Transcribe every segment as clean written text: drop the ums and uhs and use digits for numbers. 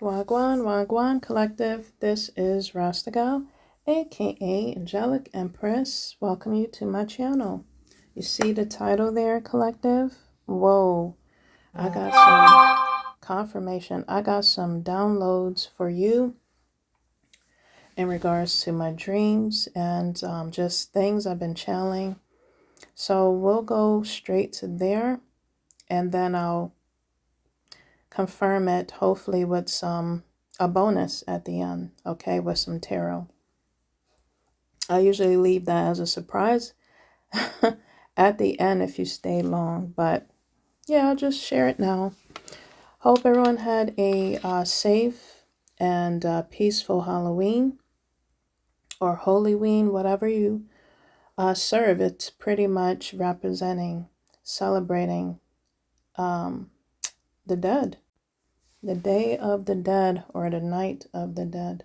Wagwan, Wagwan Collective. This is Rasta Gal, aka Angelic Empress. Welcome you to my channel. You see the title there, Collective? Whoa, I got some confirmation. I got some downloads for you in regards to my dreams and just things I've been channeling. So we'll go straight to there and then I'll confirm it, hopefully with a bonus at the end, okay, with some tarot. I usually leave that as a surprise at the end if you stay long, but yeah, I'll just share it now. Hope everyone had a safe and peaceful Halloween or Holyween, whatever you serve. It's pretty much representing, celebrating the dead. The Day of the Dead or the Night of the Dead.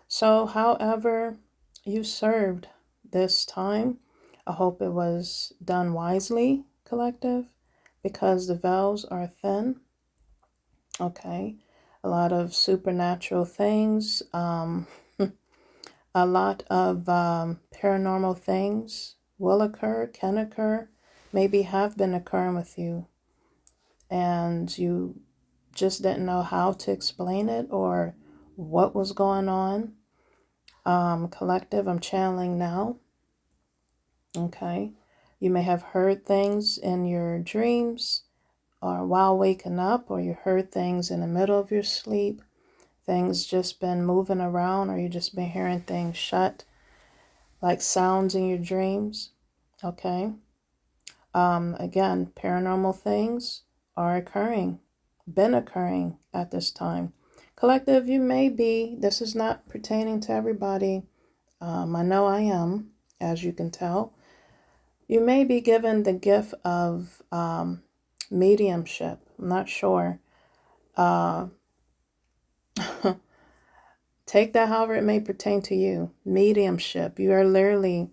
So, however you served this time, I hope it was done wisely, Collective, because the veils are thin. Okay. A lot of supernatural things, a lot of paranormal things will occur, can occur, maybe have been occurring with you, and you just didn't know how to explain it or what was going on. Collective, I'm channeling now. Okay. You may have heard things in your dreams or while waking up, or you heard things in the middle of your sleep. Things just been moving around, or you just been hearing things shut, like sounds in your dreams. Okay. Again, paranormal things are occurring, been occurring at this time. Collective, you may be, this is not pertaining to everybody. I know I am, as you can tell. You may be given the gift of mediumship. I'm not sure. Take that however it may pertain to you. Mediumship. You are literally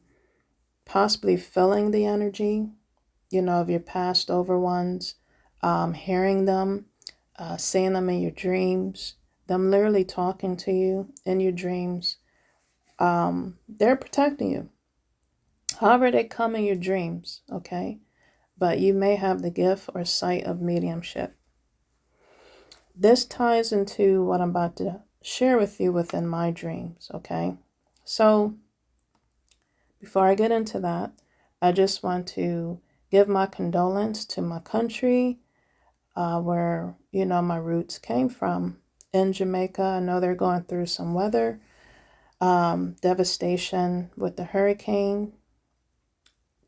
possibly feeling the energy, of your passed over ones, hearing them, seeing them in your dreams, them literally talking to you in your dreams. They're protecting you. However they come in your dreams, okay? But you may have the gift or sight of mediumship. This ties into what I'm about to share with you within my dreams, okay? So before I get into that, I just want to give my condolence to my country, where, my roots came from. In Jamaica, I know they're going through some weather, devastation with the hurricane.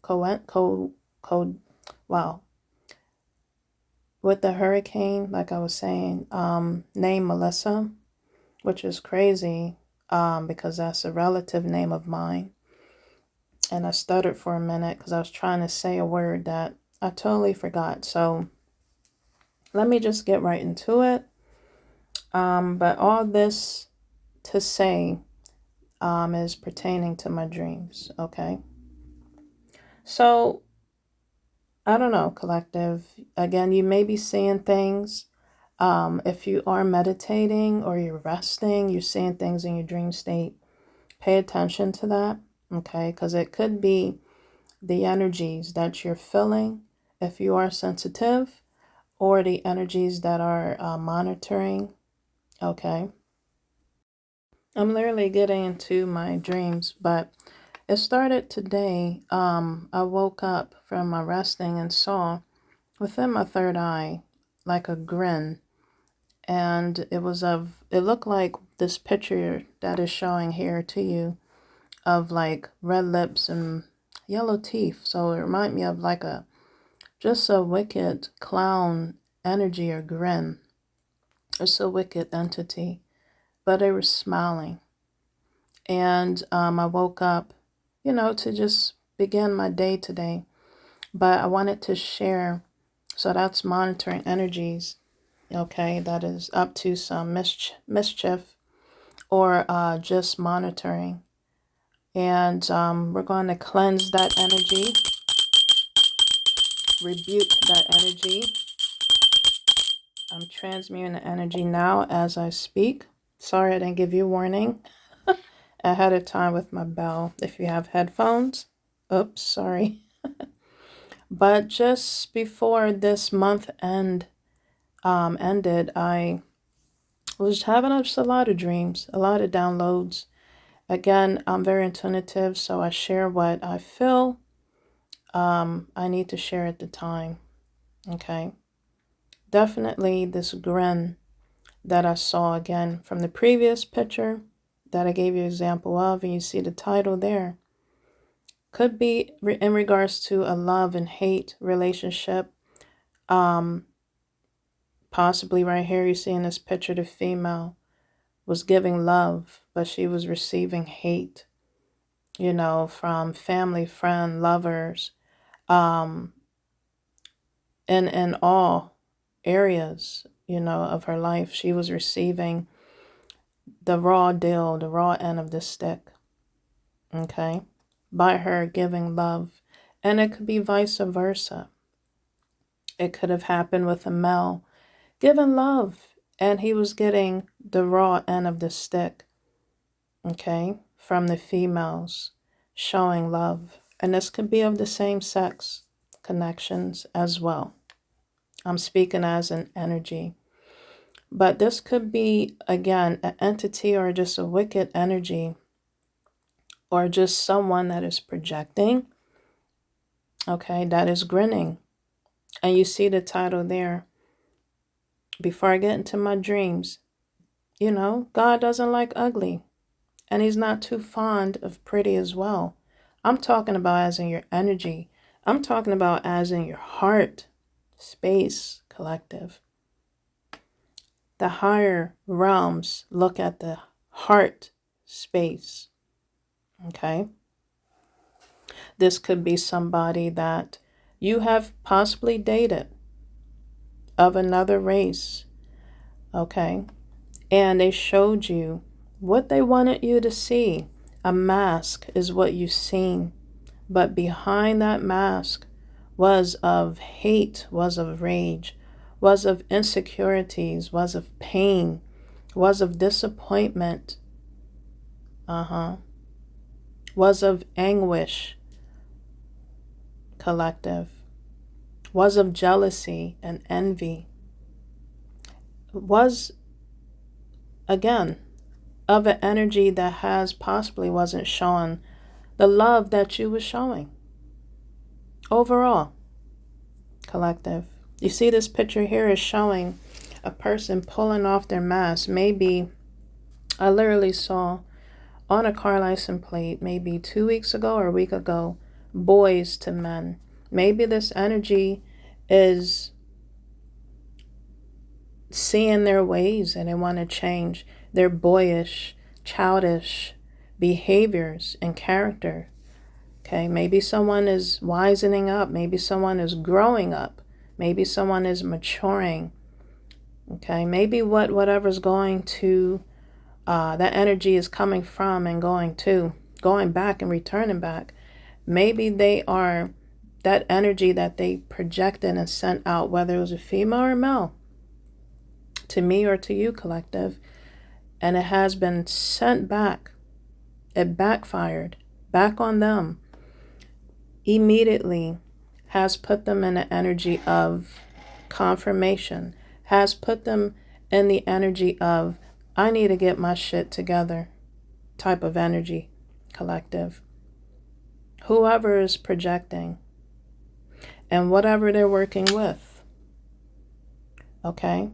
With the hurricane, like I was saying, named Melissa, which is crazy, because that's a relative name of mine. And I stuttered for a minute because I was trying to say a word that I totally forgot. So let me just get right into it. But all this to say is pertaining to my dreams, okay? So, I don't know, Collective. Again, you may be seeing things. If you are meditating or you're resting, you're seeing things in your dream state, pay attention to that, okay? Because it could be the energies that you're feeling if you are sensitive, or the energies that are monitoring, okay? I'm literally getting into my dreams, but it started today. I woke up from my resting and saw within my third eye like a grin, and it looked like this picture that is showing here to you of like red lips and yellow teeth. So it reminded me of like just a wicked clown energy or grin. It's a wicked entity, but they were smiling. And I woke up, to just begin my day today. But I wanted to share, so that's monitoring energies, okay, that is up to some mischief or just monitoring. And we're going to cleanse that energy, rebuke that energy, I'm transmuting the energy now as I speak. Sorry I didn't give you a warning ahead of time with my bell. If you have headphones, oops, sorry. But just before this month ended, I was having just a lot of dreams, a lot of downloads. Again, I'm very intuitive, so I share what I feel. I need to share at the time. Okay. Definitely this grin that I saw again from the previous picture that I gave you an example of, and you see the title there, could be in regards to a love and hate relationship. Possibly right here you see in this picture the female was giving love, but she was receiving hate, you know, from family, friend, lovers, in all areas, you know, of her life. She was receiving the raw deal, the raw end of the stick, okay, by her giving love. And it could be vice versa. It could have happened with a male giving love and he was getting the raw end of the stick, okay, from the females showing love. And this could be of the same sex connections as well. I'm speaking as an energy. But this could be, again, an entity or just a wicked energy or just someone that is projecting, okay, that is grinning. And you see the title there. Before I get into my dreams, you know, God doesn't like ugly. And he's not too fond of pretty as well. I'm talking about as in your energy. I'm talking about as in your heart, space, collective. The higher realms look at the heart space. Okay. This could be somebody that you have possibly dated of another race. Okay. And they showed you what they wanted you to see. A mask is what you've seen. But behind that mask was of hate, was of rage, was of insecurities, was of pain, was of disappointment, was of anguish, collective, was of jealousy and envy, was, again, of an energy that has possibly wasn't showing the love that you were showing. Overall, collective. You see this picture here is showing a person pulling off their mask. Maybe I literally saw on a car license plate maybe 2 weeks ago or a week ago, boys to men. Maybe this energy is seeing their ways and they want to change their boyish, childish behaviors and character. Okay, maybe someone is wisening up. Maybe someone is growing up. Maybe someone is maturing. Okay, maybe whatever's going to, that energy is coming from and going back and returning back. Maybe they are that energy that they projected and sent out, whether it was a female or male, to me or to you, collective, and it has been sent back. It backfired back on them. Immediately has put them in the energy of confirmation, has put them in the energy of, I need to get my shit together type of energy, collective. Whoever is projecting and whatever they're working with, okay,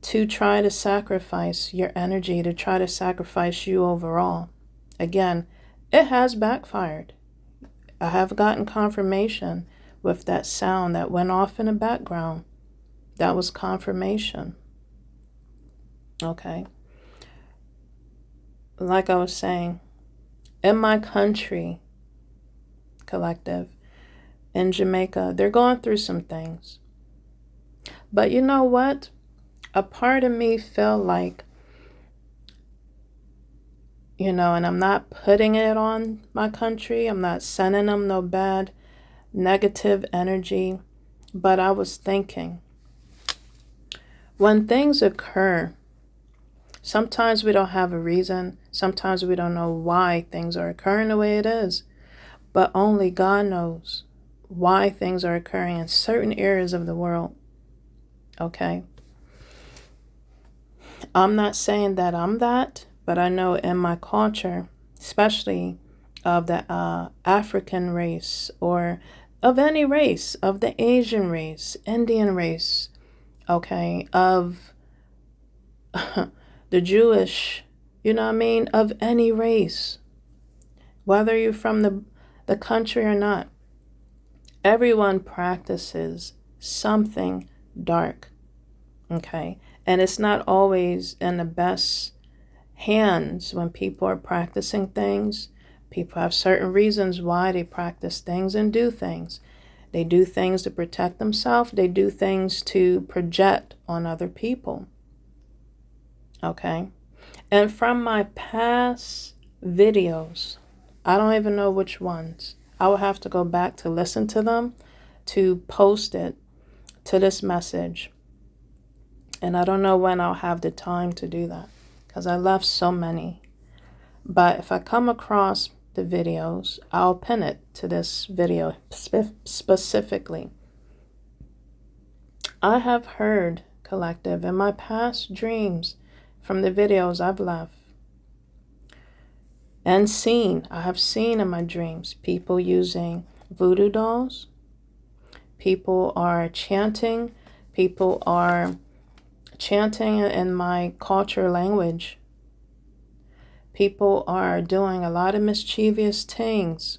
to try to sacrifice your energy, to try to sacrifice you overall. Again, it has backfired. I have gotten confirmation with that sound that went off in the background. That was confirmation. Okay. Like I was saying, in my country, collective, in Jamaica, they're going through some things. But you know what? A part of me felt like, you know, and I'm not putting it on my country. I'm not sending them no bad, negative energy. But I was thinking, When things occur, sometimes we don't have a reason. Sometimes we don't know why things are occurring the way it is. But only God knows why things are occurring in certain areas of the world. Okay? I'm not saying that I'm that, but I know in my culture, especially of the African race or of any race, of the Asian race, Indian race, okay, of the Jewish, you know what I mean, of any race, whether you're from the country or not, everyone practices something dark, okay? And it's not always in the best hands when people are practicing things. People have certain reasons why they practice things and do things. They do things to protect themselves. They do things to project on other people. Okay? And from my past videos, I don't even know which ones. I will have to go back to listen to them to post it to this message. And I don't know when I'll have the time to do that because I left so many. But if I come across the videos, I'll pin it to this video specifically. I have heard, collective, in my past dreams from the videos I've left and seen, I have seen in my dreams people using voodoo dolls. People are chanting. People are chanting in my culture language. People are doing a lot of mischievous things.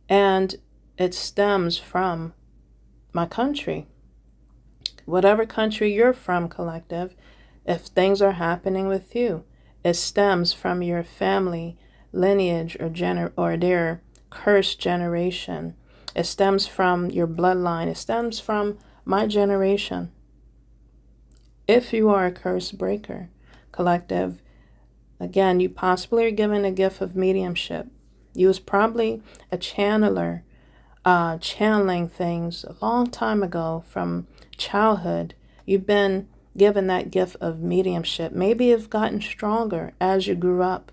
And it stems from my country. Whatever country you're from, collective, if things are happening with you, it stems from your family lineage or their cursed generation. It stems from your bloodline. It stems from my generation. If you are a curse breaker, collective, again, you possibly are given a gift of mediumship. You was probably a channeler, channeling things a long time ago from childhood. You've been given that gift of mediumship. Maybe you've gotten stronger as you grew up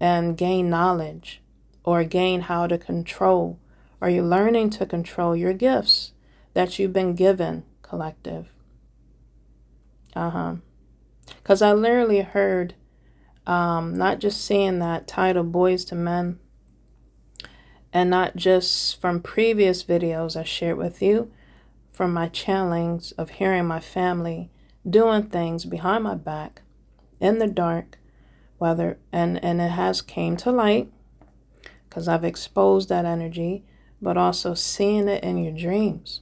and gain knowledge or gain how to control, or you're learning to control your gifts that you've been given, collective. Because I literally heard, not just seeing that title, Boys to Men, and not just from previous videos I shared with you, from my channelings of hearing my family doing things behind my back, in the dark, and it has came to light, because I've exposed that energy, but also seeing it in your dreams.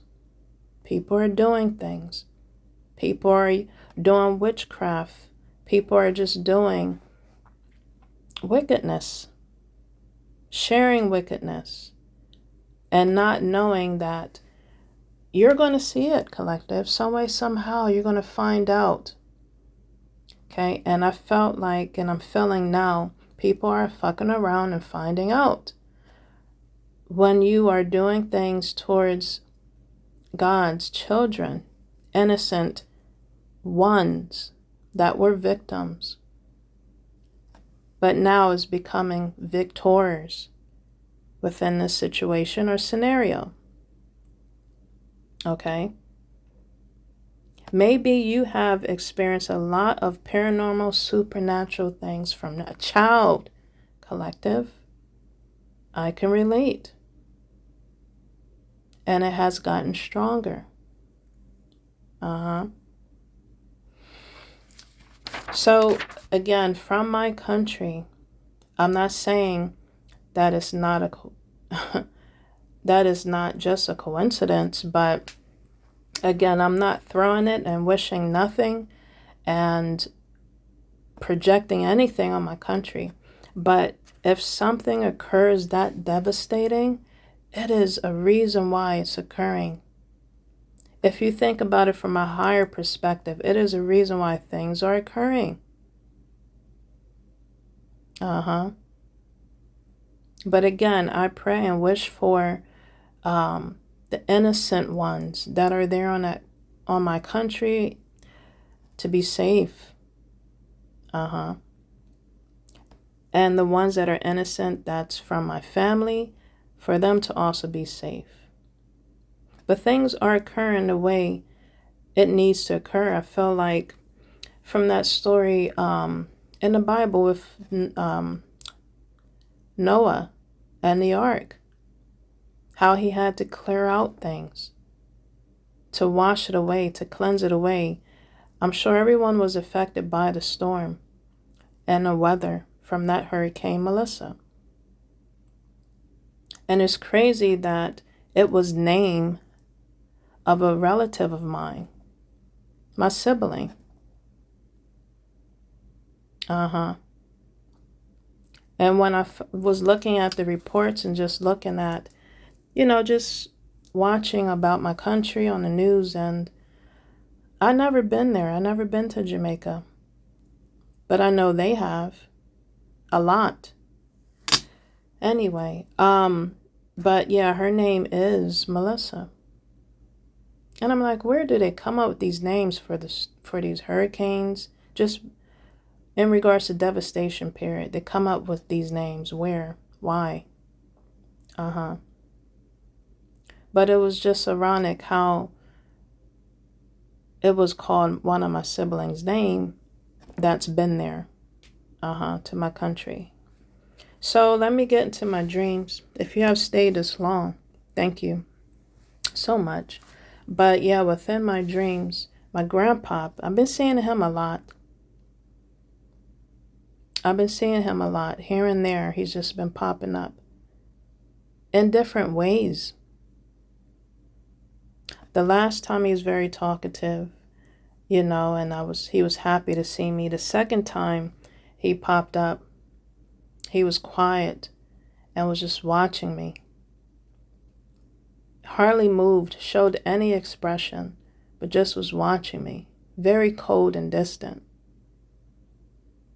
People are doing things. People are doing witchcraft. People are just doing wickedness, sharing wickedness, and not knowing that you're going to see it, collective. Some way, somehow, you're going to find out. Okay? And I felt like, and I'm feeling now, people are fucking around and finding out. When you are doing things towards God's children, innocent ones that were victims, but now is becoming victors within this situation or scenario. Okay? Maybe you have experienced a lot of paranormal, supernatural things from a child, collective. I can relate. And it has gotten stronger. So, again, from my country, I'm not saying that it's not that is not just a coincidence, but again, I'm not throwing it and wishing nothing and projecting anything on my country. But if something occurs that devastating, it is a reason why it's occurring. If you think about it from a higher perspective, it is a reason why things are occurring. But again, I pray and wish for the innocent ones that are there on my country to be safe. And the ones that are innocent, that's from my family, for them to also be safe. But things are occurring the way it needs to occur. I feel like from that story in the Bible with Noah and the ark, how he had to clear out things, to wash it away, to cleanse it away. I'm sure everyone was affected by the storm and the weather from that Hurricane Melissa. And it's crazy that it was named of a relative of mine, my sibling. And when I was looking at the reports and just looking at, just watching about my country on the news, and I never been there. I never been to Jamaica. But I know they have a lot. Anyway, but yeah, her name is Melissa. And I'm like, where do they come up with these names for these hurricanes? Just in regards to devastation period, they come up with these names. Where? Why? But it was just ironic how it was called one of my siblings' name that's been there, to my country. So let me get into my dreams. If you have stayed this long, thank you so much. But yeah, within my dreams, my grandpa, I've been seeing him a lot. Here and there. He's just been popping up in different ways. The last time he was very talkative, and he was happy to see me. The second time he popped up, he was quiet and was just watching me. Hardly moved, showed any expression, but just was watching me. Very cold and distant.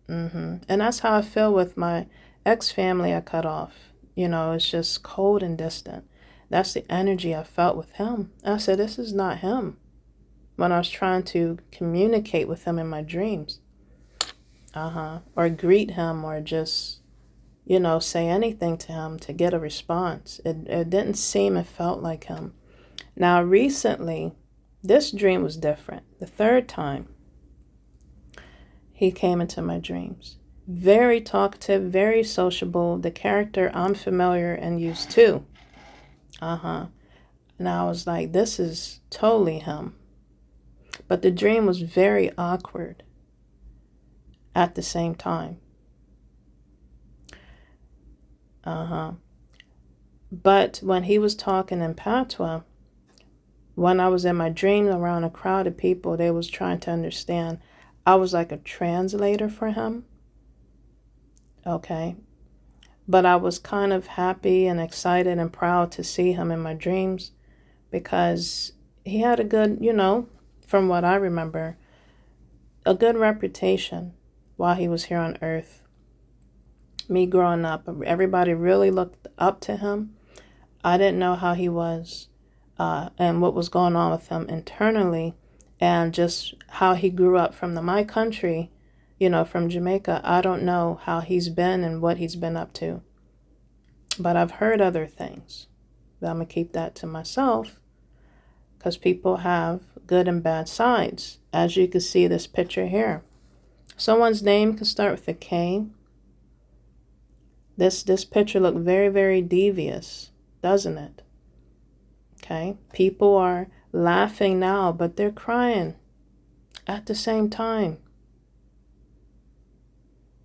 And that's how I feel with my ex-family I cut off. It's just cold and distant. That's the energy I felt with him. I said, this is not him. When I was trying to communicate with him in my dreams. Or greet him, or just, say anything to him to get a response. It didn't seem, it felt like him. Now, recently, this dream was different. The third time he came into my dreams. Very talkative, very sociable, the character I'm familiar and used to. And I was like, this is totally him. But the dream was very awkward at the same time. But when he was talking in patois, when I was in my dream around a crowd of people, they was trying to understand. I was like a translator for him. Okay. But I was kind of happy and excited and proud to see him in my dreams, because he had a good, from what I remember, a good reputation while he was here on earth. Me growing up, everybody really looked up to him. I didn't know how he was and what was going on with him internally, and just how he grew up from my country, from Jamaica. I don't know how he's been and what he's been up to. But I've heard other things. But I'm going to keep that to myself, because people have good and bad sides. As you can see this picture here. Someone's name can start with a K. This picture looked very, very devious, doesn't it? Okay. People are laughing now, but they're crying at the same time.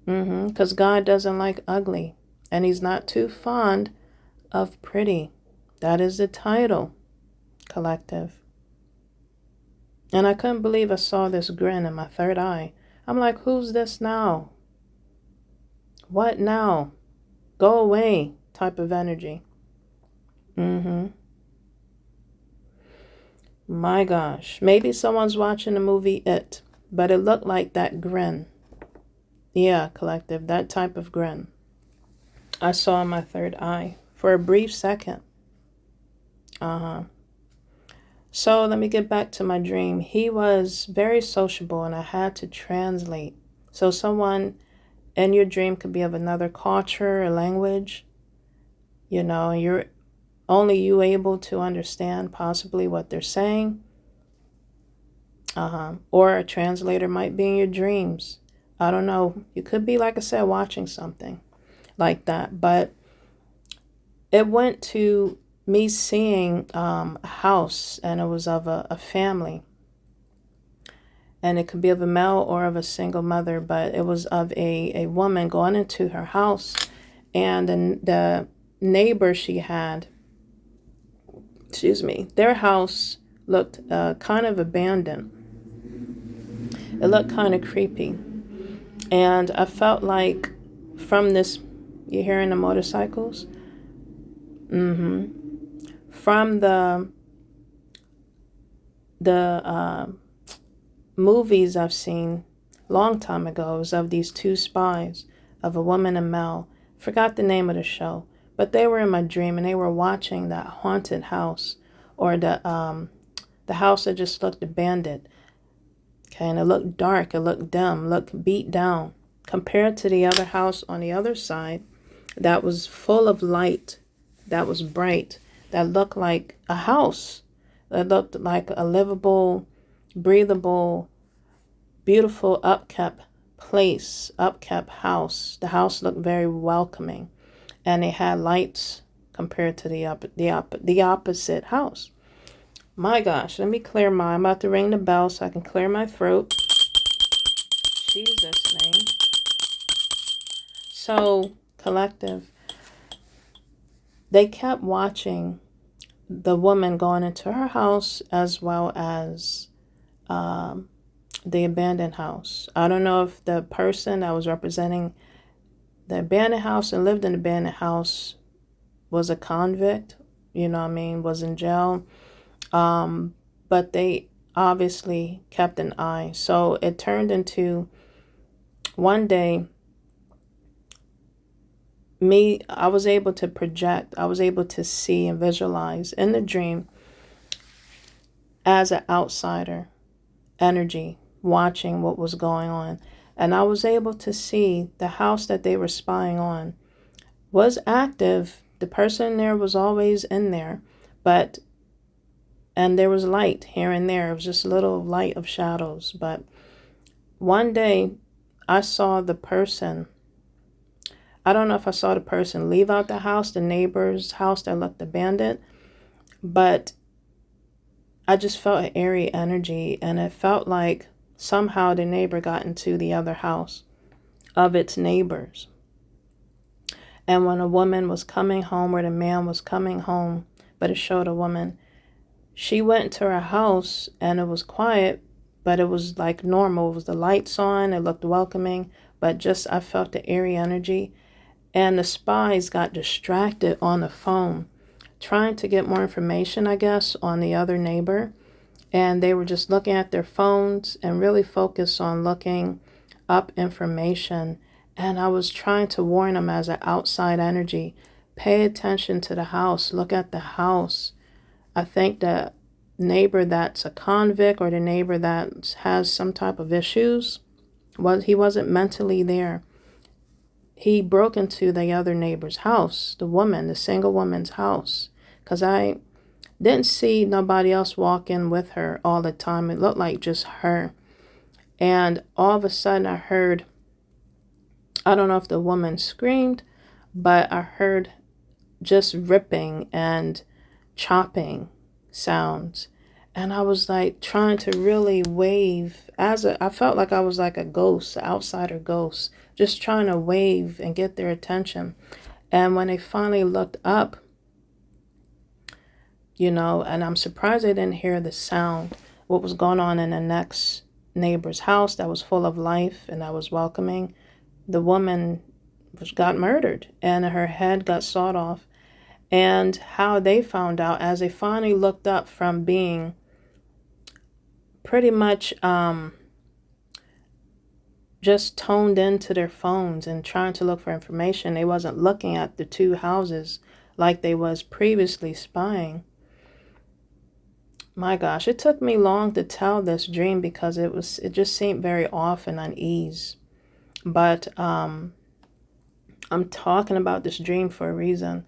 Because God doesn't like ugly. And he's not too fond of pretty. That is the title, collective. And I couldn't believe I saw this grin in my third eye. I'm like, who's this now? What now? Go away type of energy. My gosh. Maybe someone's watching the movie It, but it looked like that grin. Yeah, collective, that type of grin. I saw in my third eye for a brief second. So let me get back to my dream. He was very sociable and I had to translate. So someone in your dream could be of another culture or language, you know, and you're only you able to understand possibly what they're saying. Or a translator might be in your dreams. I don't know. You could be, like I said, watching something like that. But it went to me seeing a house, and it was of a family. And it could be of a male or of a single mother, but it was of a woman going into her house. And the neighbor she had, their house looked kind of abandoned. It looked kind of creepy. And I felt like from this, you're hearing the motorcycles? From the movies I've seen long time ago, was of these two spies, of a woman and male. Forgot the name of the show, but they were in my dream and they were watching that haunted house, or the house that just looked abandoned. Okay, and it looked dark, it looked dim, looked beat down compared to the other house on the other side that was full of light, that was bright, that looked like a house, that looked like a livable, breathable, beautiful, upkept place, upkept house. The house looked very welcoming, and it had lights compared to the opposite house. My gosh, let me clear I'm about to ring the bell so I can clear my throat. Jesus' name. So, collective, they kept watching the woman going into her house as well as the abandoned house. I don't know if the person that was representing the abandoned house and lived in the abandoned house was a convict, you know what I mean, was in jail. But they obviously kept an eye. So it turned into one day, I was able to project, I was able to see and visualize in the dream as an outsider energy watching what was going on. And I was able to see the house that they were spying on was active. The person there was always in there, and there was light here and there. It was just a little light of shadows. But one day I saw the person, I don't know if I saw the person leave out the house, the neighbor's house that looked abandoned, but I just felt an airy energy, and it felt like somehow the neighbor got into the other house of its neighbors. And when a woman was coming home, or the man was coming home, but it showed a woman, she went to her house and it was quiet, but it was like normal. It was the lights on, it looked welcoming, but just I felt the airy energy. And the spies got distracted on the phone, trying to get more information, I guess, on the other neighbor. And they were just looking at their phones and really focused on looking up information. And I was trying to warn them as an outside energy, pay attention to the house, look at the house. I think the neighbor that's a convict, or the neighbor that has some type of issues, he wasn't mentally there. He broke into the other neighbor's house, the single woman's house, because I didn't see nobody else walk in with her all the time. It looked like just her. And all of a sudden I heard, I don't know if the woman screamed, but I heard just ripping and chopping sounds. And I was like trying to really wave I felt like I was like a ghost, an outsider ghost, just trying to wave and get their attention. And when they finally looked up, and I'm surprised they didn't hear the sound, what was going on in the next neighbor's house that was full of life and that was welcoming. The woman got murdered and her head got sawed off. And how they found out, as they finally looked up from being pretty much just toned into their phones and trying to look for information, they wasn't looking at the two houses like they was previously spying. My gosh, it took me long to tell this dream because it just seemed very off and unease. But I'm talking about this dream for a reason.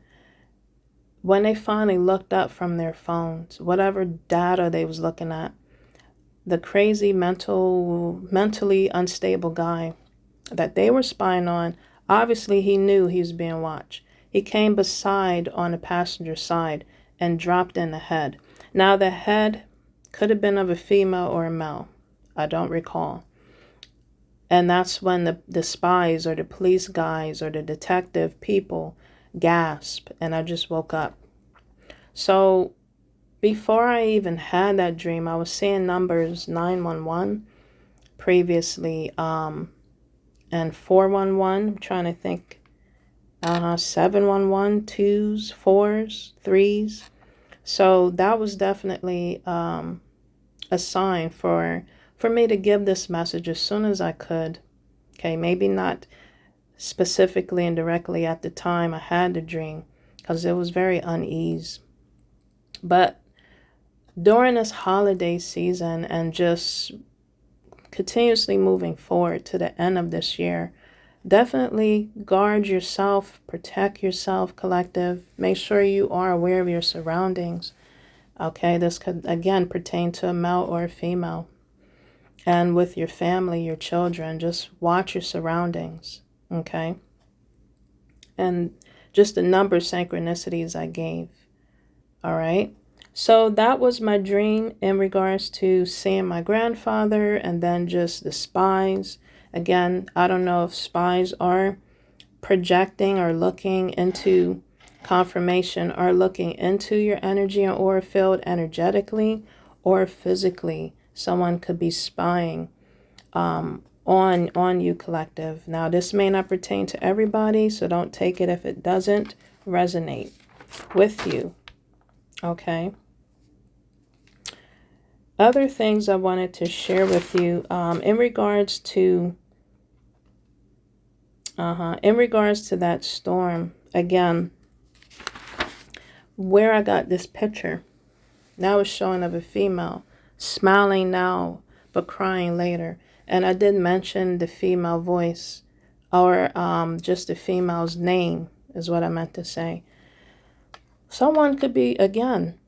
When they finally looked up from their phones, whatever data they was looking at, the crazy mentally unstable guy that they were spying on, obviously he knew he was being watched. He came beside on the passenger side and dropped in the head. Now the head could have been of a female or a male. I don't recall. And that's when the spies or the police guys or the detective people gasp, and I just woke up. So before I even had that dream, I was seeing numbers 911 previously, and 411. I'm trying to think. 711, twos, fours, threes. So that was definitely a sign for me to give this message as soon as I could. Okay, maybe not specifically and directly at the time I had the dream because it was very unease. But during this holiday season and just continuously moving forward to the end of this year, definitely guard yourself, protect yourself, collective. Make sure you are aware of your surroundings. Okay, this could again pertain to a male or a female. And with your family, your children, just watch your surroundings. Okay. And just the number of synchronicities I gave. All right. So that was my dream in regards to seeing my grandfather and then just the spies. Again, I don't know if spies are projecting or looking into confirmation or looking into your energy and aura field energetically or physically. Someone could be spying on you, collective. Now, this may not pertain to everybody, so don't take it if it doesn't resonate with you. Okay. Other things I wanted to share with you in regards to that storm. Again, where I got this picture, now it's showing of a female smiling now but crying later. And I did mention the female voice, or just the female's name is what I meant to say. Someone could be, again,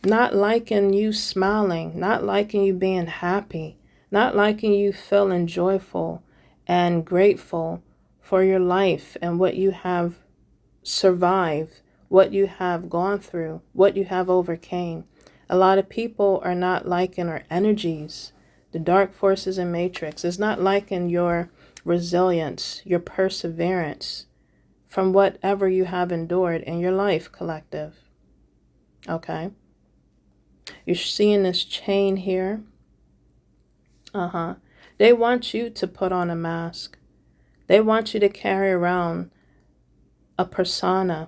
not liking you smiling, not liking you being happy, not liking you feeling joyful and grateful for your life and what you have survived, what you have gone through, what you have overcame. A lot of people are not liking our energies. The dark forces and matrix is not liking your resilience, your perseverance from whatever you have endured in your life, collective. Okay. You're seeing this chain here. They want you to put on a mask. They want you to carry around a persona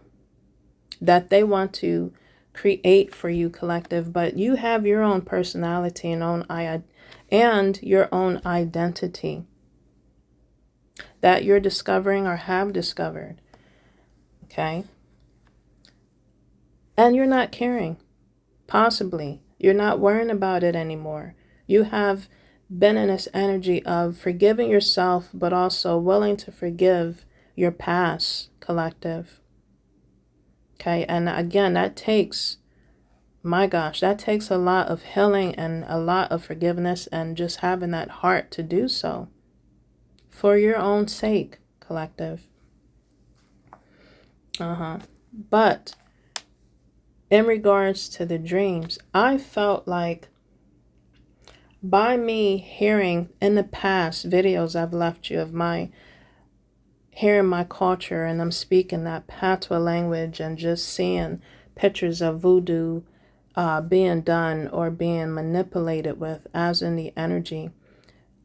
that they want to create for you, collective, but you have your own personality and your own identity that you're discovering or have discovered. Okay. And you're not caring. Possibly. You're not worrying about it anymore. You have been in this energy of forgiving yourself, but also willing to forgive your past, collective. Okay, and again, that takes, my gosh, that takes a lot of healing and a lot of forgiveness and just having that heart to do so for your own sake, collective. But in regards to the dreams, I felt like by me hearing in the past videos I've left you of my hearing my culture, and I'm speaking that patois language and just seeing pictures of voodoo being done or being manipulated with, as in the energy,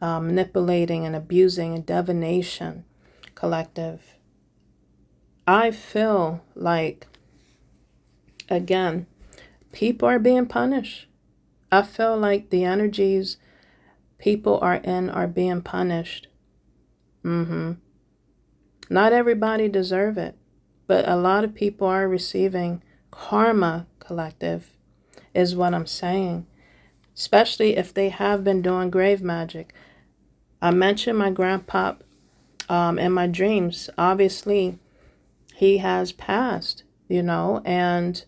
manipulating and abusing and divination, collective. I feel like, again, people are being punished. I feel like the energies people are in are being punished. Not everybody deserve it, but a lot of people are receiving karma, collective. is what I'm saying. Especially if they have been doing grave magic. I mentioned my grandpa in my dreams. Obviously, he has passed, and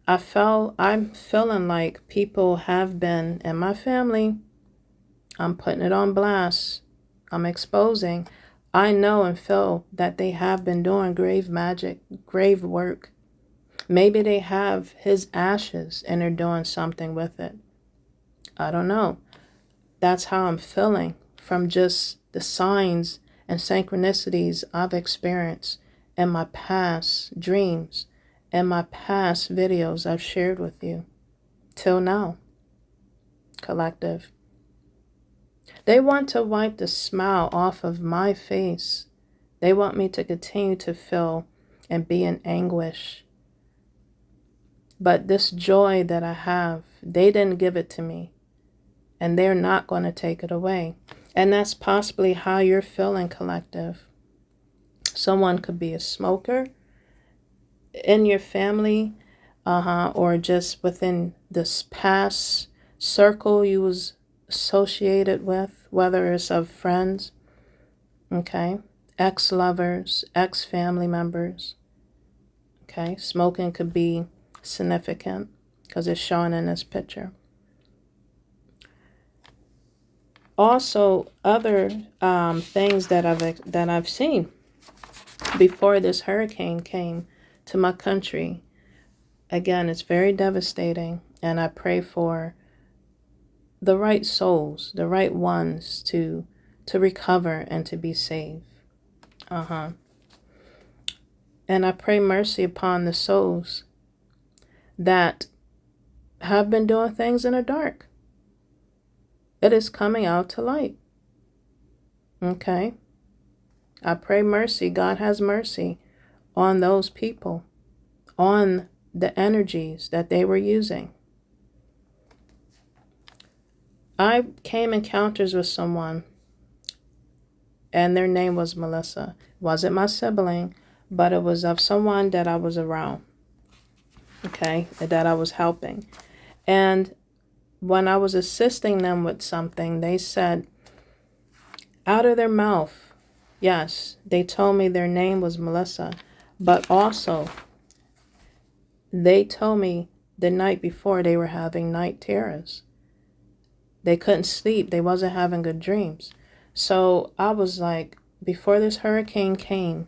I'm feeling like people have been in my family. I'm putting it on blast. I'm exposing. I know and feel that they have been doing grave magic, grave work. Maybe they have his ashes and they're doing something with it. I don't know. That's how I'm feeling from just the signs and synchronicities I've experienced in my past dreams and my past videos I've shared with you. Till now, collective. They want to wipe the smile off of my face. They want me to continue to feel and be in anguish. But this joy that I have, they didn't give it to me. And they're not going to take it away. And that's possibly how you're feeling, collective. Someone could be a smoker in your family, or just within this past circle you was associated with, whether it's of friends, okay, ex-lovers, ex-family members, okay. Smoking could be significant because it's shown in this picture. Also, other things that I've seen before this hurricane came to my country. Again, it's very devastating, and I pray for the right souls, the right ones to recover and to be saved. And I pray mercy upon the souls that have been doing things in the dark. It is coming out to light. Okay? I pray mercy. God has mercy on those people, on the energies that they were using. I came encounters with someone, and their name was Melissa. It wasn't my sibling, but it was of someone that I was around, okay, that I was helping. And when I was assisting them with something, they said out of their mouth, yes, they told me their name was Melissa, but also they told me the night before they were having night terrors. They couldn't sleep. They wasn't having good dreams. So I was like, before this hurricane came,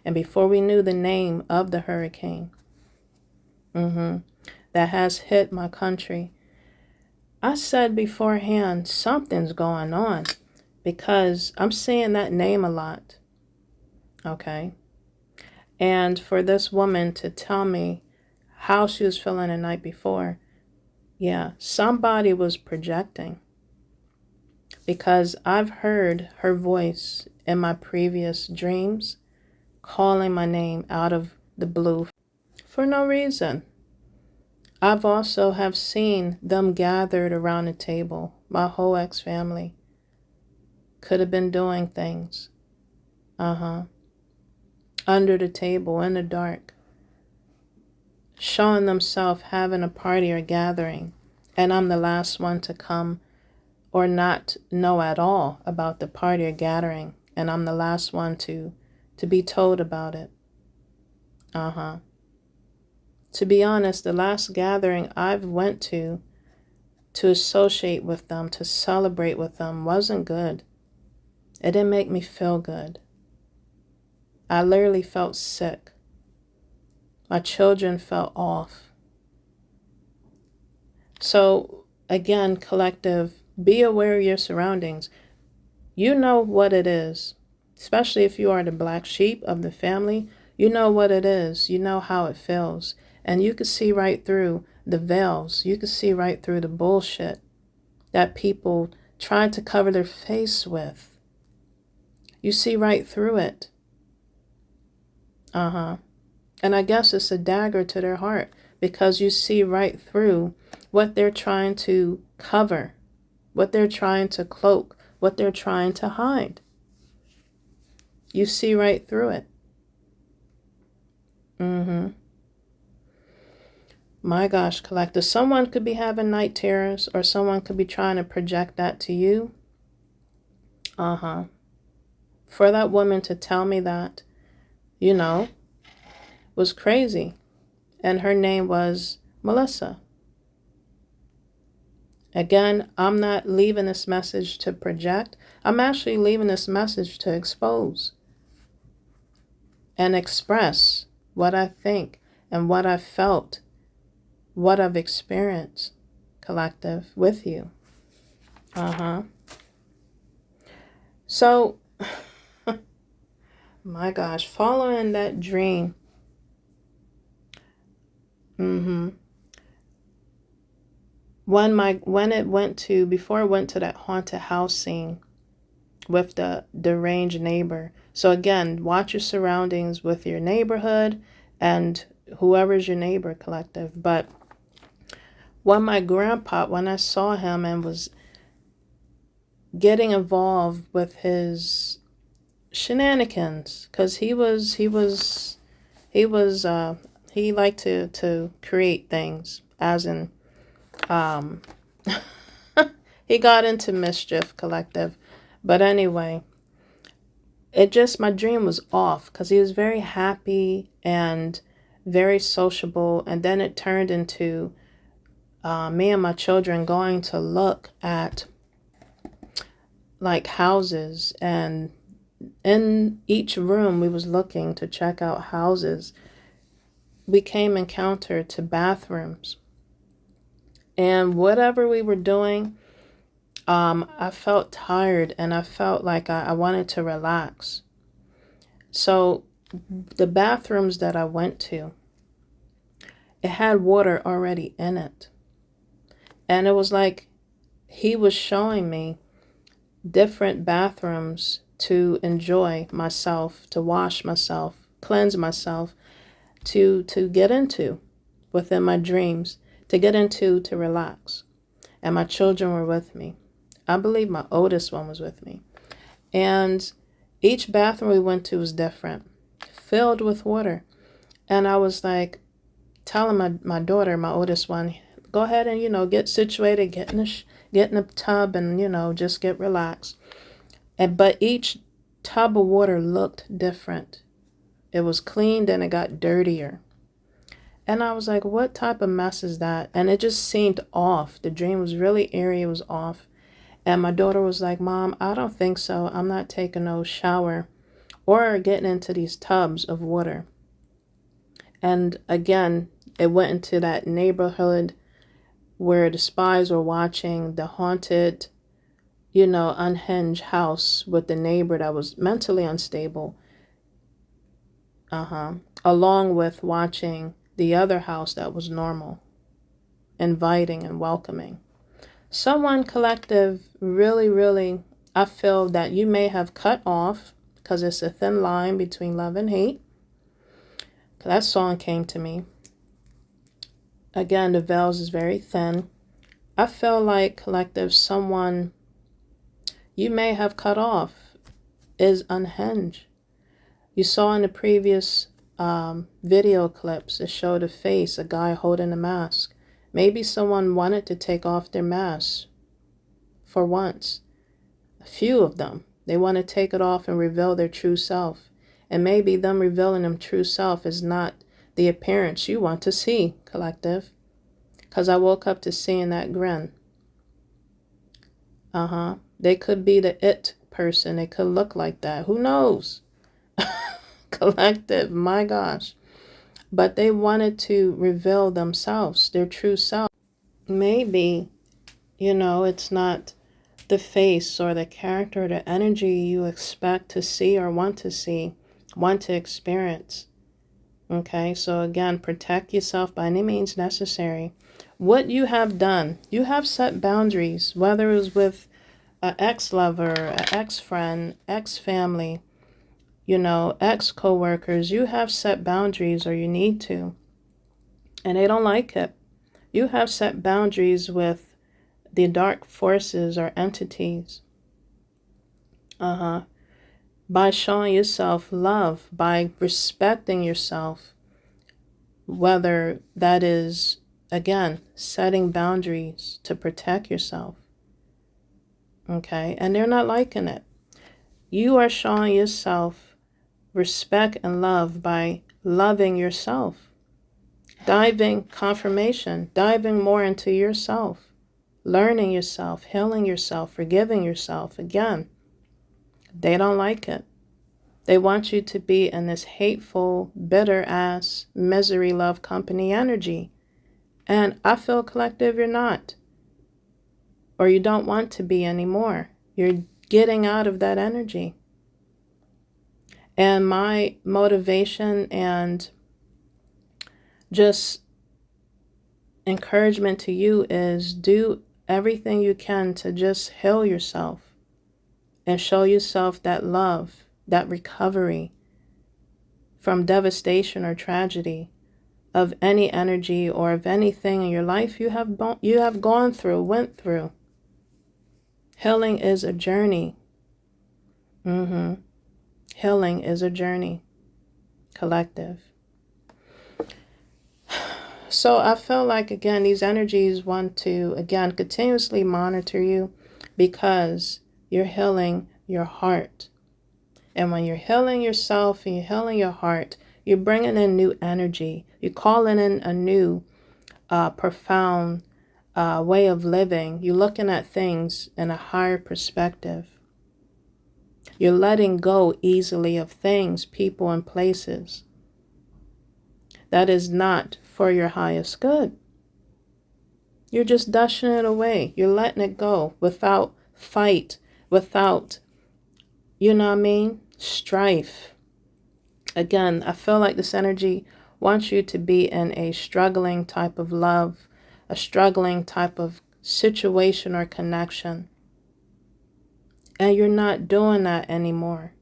and before we knew the name of the hurricane that has hit my country, I said beforehand, something's going on, because I'm seeing that name a lot. Okay. And for this woman to tell me how she was feeling the night before, yeah, somebody was projecting, because I've heard her voice in my previous dreams calling my name out of the blue for no reason. I've also have seen them gathered around the table. My whole ex-family could have been doing things. Under the table in the dark, showing themselves having a party or gathering, and I'm the last one to come or not know at all about the party or gathering, and I'm the last one to be told about it. To be honest, the last gathering I've went to associate with them, to celebrate with them, wasn't good. It didn't make me feel good. I literally felt sick. My children felt off. So again, collective, be aware of your surroundings. You know what it is, especially if you are the black sheep of the family. You know what it is. You know how it feels. And you can see right through the veils. You can see right through the bullshit that people try to cover their face with. You see right through it. And I guess it's a dagger to their heart, because you see right through what they're trying to cover, what they're trying to cloak, what they're trying to hide. You see right through it. My gosh, collective. Someone could be having night terrors, or someone could be trying to project that to you. For that woman to tell me that, was crazy. And her name was Melissa. Again, I'm not leaving this message to project. I'm actually leaving this message to expose and express what I think and what I felt, what I've experienced, collective, with you. So, my gosh, following that dream. Before it went to that haunted house scene with the deranged neighbor. So again, watch your surroundings with your neighborhood and whoever's your neighbor, collective. But when I saw him and was getting involved with his shenanigans, because he liked to create things, as in he got into mischief, collective. But anyway, my dream was off, because he was very happy and very sociable, and then it turned into me and my children going to look at like houses, and in each room we was looking to check out houses. We came encountered to bathrooms, and whatever we were doing, I felt tired, and I felt like I wanted to relax. So the bathrooms that I went to, it had water already in it. And it was like he was showing me different bathrooms to enjoy myself, to wash myself, cleanse myself, to get into within my dreams, to get into, to relax. And my children were with me. I believe my oldest one was with me. And each bathroom we went to was different, filled with water. And I was like telling my daughter, my oldest one, go ahead and, get situated, get in the tub and, just get relaxed. But each tub of water looked different. It was cleaned and it got dirtier. And I was like, what type of mess is that? And it just seemed off. The dream was really eerie. It was off. And my daughter was like, Mom, I don't think so. I'm not taking no shower or getting into these tubs of water. And again, it went into that neighborhood where the spies were watching the haunted, unhinged house with the neighbor that was mentally unstable. Along with watching the other house that was normal, inviting and welcoming. Someone, collective, really, really, I feel that you may have cut off, because it's a thin line between love and hate. That song came to me. Again, the veils is very thin. I feel like, collective, someone you may have cut off is unhinged. You saw in the previous video clips, it showed a face, a guy holding a mask. Maybe someone wanted to take off their mask for once. A few of them. They want to take it off and reveal their true self. And maybe them revealing their true self is not the appearance you want to see, collective. Because I woke up to seeing that grin. They could be the it person. They could look like that. Who knows? Collective, my gosh. But they wanted to reveal themselves, their true self. Maybe, it's not the face or the character or the energy you expect to see or want to experience. Okay, so again, protect yourself by any means necessary. What you have done, you have set boundaries, whether it was with an ex-lover, an ex-friend, ex-family, ex-co-workers. You have set boundaries, or you need to, and they don't like it. You have set boundaries with the dark forces or entities. By showing yourself love, by respecting yourself, whether that is again, setting boundaries to protect yourself. Okay? And they're not liking it. You are showing yourself respect and love by loving yourself. Diving confirmation, diving more into yourself, learning yourself, healing yourself, forgiving yourself. Again, they don't like it. They want you to be in this hateful, bitter ass, misery, love, company energy. And I feel, collective, you're not. Or you don't want to be anymore. You're getting out of that energy. And my motivation and just encouragement to you is do everything you can to just heal yourself and show yourself that love, that recovery from devastation or tragedy of any energy or of anything in your life you have gone through, went through. Healing is a journey. Healing is a journey, collective. So I feel like, again, these energies want to, again, continuously monitor you because you're healing your heart. And when you're healing yourself and you're healing your heart, you're bringing in new energy. You're calling in a new, profound way of living. You're looking at things in a higher perspective. You're letting go easily of things, people, and places that is not for your highest good. You're just dashing it away. You're letting it go without fight, without, you know what I mean, strife. Again, I feel like this energy wants you to be in a struggling type of love, a struggling type of situation or connection. And you're not doing that anymore.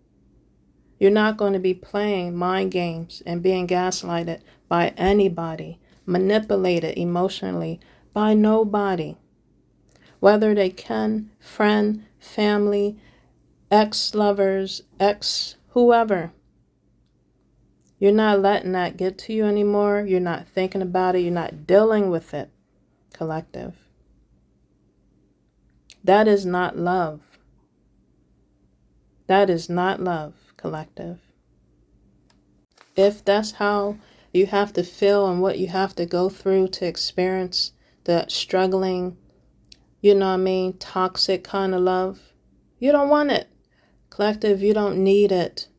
You're not going to be playing mind games and being gaslighted by anybody, manipulated emotionally by nobody. Whether they can, friend, family, ex-lovers, whoever. You're not letting that get to you anymore. You're not thinking about it. You're not dealing with it, collective. That is not love. That is not love, collective. If that's how you have to feel and what you have to go through to experience the struggling, you know what I mean, toxic kind of love, you don't want it. Collective, you don't need it.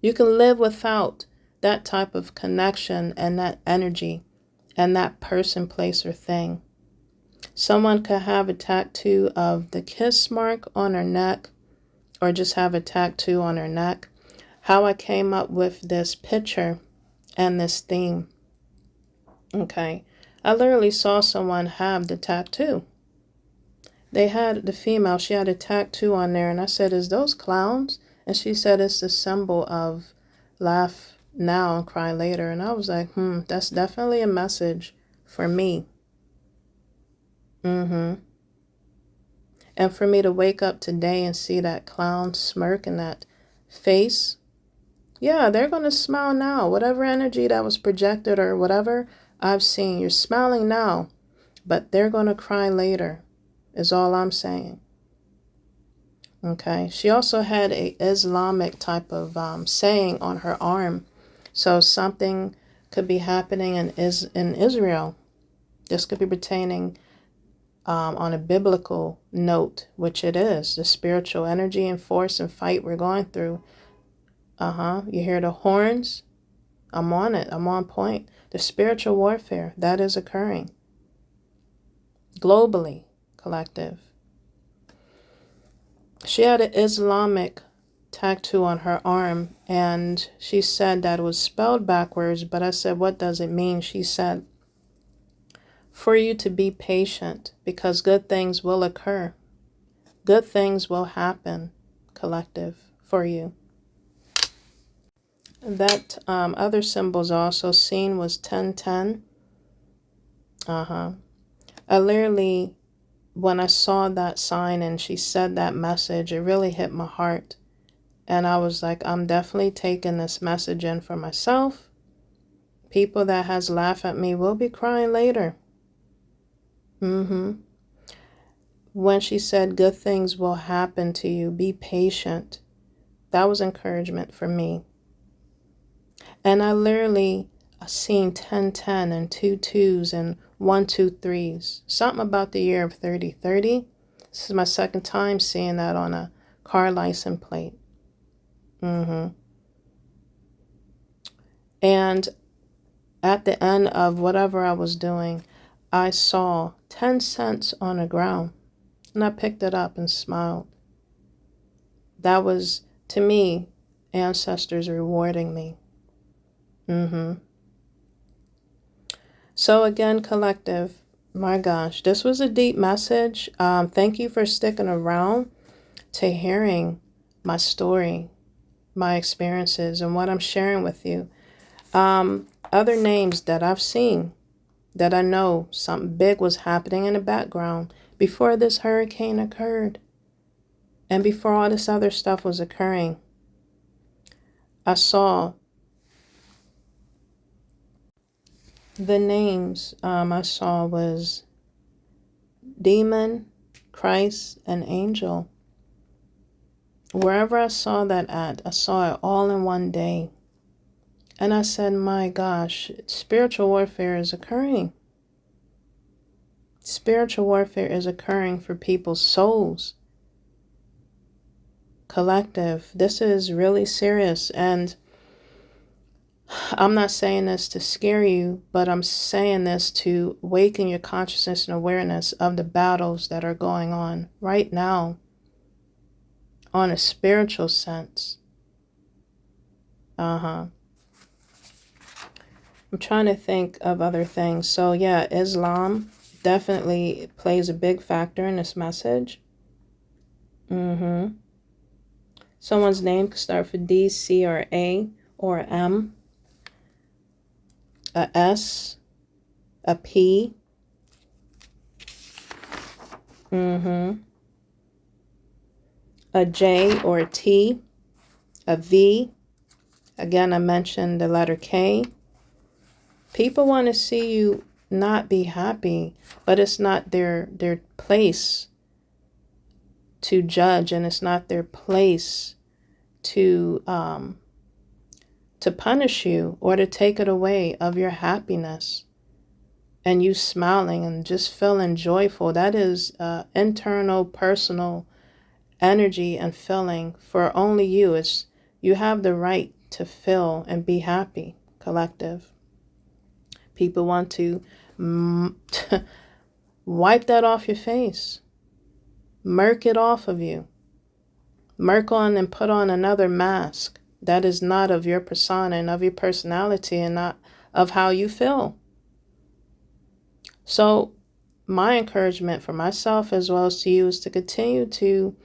You can live without that type of connection and that energy and that person, place, or thing. Someone could have a tattoo of the kiss mark on her neck or just have a tattoo on her neck. How I came up with this picture and this theme. Okay. I literally saw someone have the tattoo. They had, the female, she had a tattoo on there, and I said, is those clowns? And she said it's the symbol of laugh now and cry later. And I was like, that's definitely a message for me. And for me to wake up today and see that clown smirk in that face, yeah, they're going to smile now. Whatever energy that was projected or whatever I've seen, you're smiling now, but they're going to cry later, is all I'm saying. Okay. She also had a Islamic type of saying on her arm. So something could be happening in Israel. This could be pertaining on a biblical note, which it is. The spiritual energy and force and fight we're going through. You hear the horns? I'm on it. I'm on point. The spiritual warfare, that is occurring. Globally, collective. She had an Islamic tattoo on her arm, and she said that it was spelled backwards, but I said, what does it mean? She said, for you to be patient, because good things will occur. Good things will happen, collective, for you. That other symbols also seen was 1010. I literally, when I saw that sign and she said that message, it really hit my heart. And I was like, I'm definitely taking this message in for myself. People that has laughed at me will be crying later. When she said good things will happen to you, be patient. That was encouragement for me. And I literally seen 1010 and 22s and 123s. Something about the year of 3030. This is my second time seeing that on a car license plate. And at the end of whatever I was doing, I saw 10 cents on the ground. And I picked it up and smiled. That was, to me, ancestors rewarding me. So again, collective, my gosh, this was a deep message. Thank you for sticking around to hearing my story, my experiences, and what I'm sharing with you. Other names that I've seen, that I know something big was happening in the background before this hurricane occurred and before all this other stuff was occurring. I saw the names I saw was demon, Christ, and angel. Wherever I saw that at, I saw it all in one day. And I said, my gosh, spiritual warfare is occurring. Spiritual warfare is occurring for people's souls. Collective, this is really serious. And I'm not saying this to scare you, but I'm saying this to awaken your consciousness and awareness of the battles that are going on right now on a spiritual sense. I'm trying to think of other things. So yeah, Islam definitely plays a big factor in this message. Someone's name could start with D, C, or A, or M. A S, a P. A J or a T, a V. Again, I mentioned the letter K. People want to see you not be happy, but it's not their place to judge, and it's not their place to punish you or to take it away of your happiness and you smiling and just feeling joyful. That is internal, personal energy and feeling for only you. It's, you have the right to feel and be happy, collective. People want to wipe that off your face. Murk it off of you. Murk on and put on another mask that is not of your persona and of your personality and not of how you feel. So my encouragement for myself as well as to you is to continue to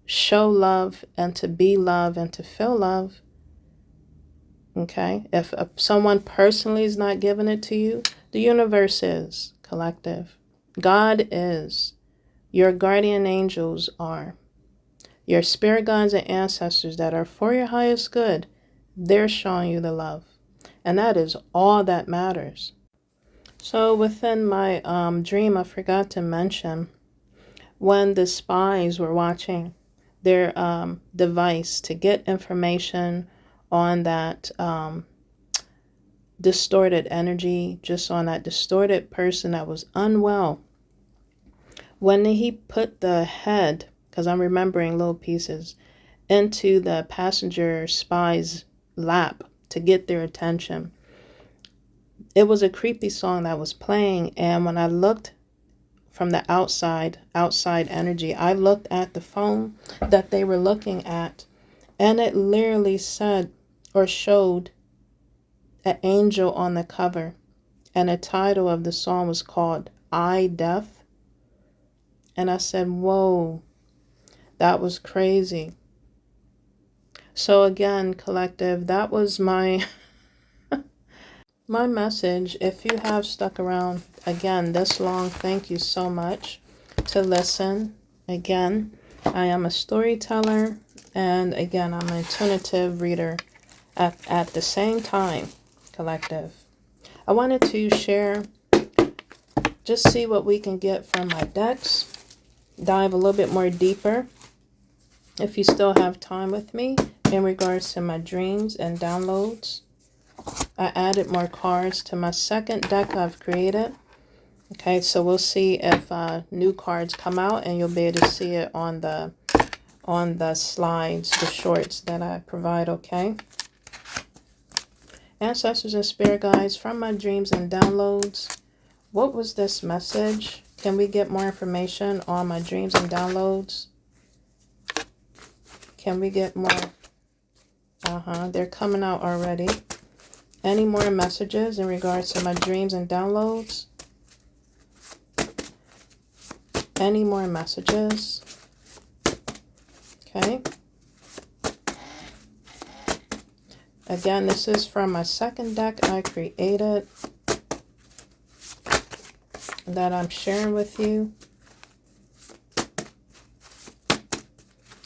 show love and to be love and to feel love. Okay? If someone personally is not giving it to you, the universe is, collective. God is. Your guardian angels are. Your spirit guides and ancestors that are for your highest good, they're showing you the love. And that is all that matters. So within my dream, I forgot to mention, when the spies were watching their device to get information on that distorted energy, just on that distorted person that was unwell, when he put the head, because I'm remembering little pieces, into the passenger spy's lap to get their attention, it was a creepy song that was playing. And when I looked from the outside energy, I looked at the phone that they were looking at, and it literally said or showed an angel on the cover. And the title of the song was called I Death. And I said, whoa, that was crazy. So again, collective, that was my my message. If you have stuck around again this long, thank you so much to listen. Again, I am a storyteller, and again, I'm an intuitive reader at the same time, collective. I wanted to share just see what we can get from my decks. Dive a little bit more deeper if you still have time with me in regards to my dreams and downloads. I added more cards to my second deck I've created. Okay, so we'll see if new cards come out, and you'll be able to see it on the slides, the shorts that I provide. Okay, ancestors and spirit guides, from my dreams and downloads, what was this message? Can we get more information on my dreams and downloads? Can we get more? They're coming out already. Any more messages in regards to my dreams and downloads? Any more messages? Okay. Again, this is from my second deck I created that I'm sharing with you.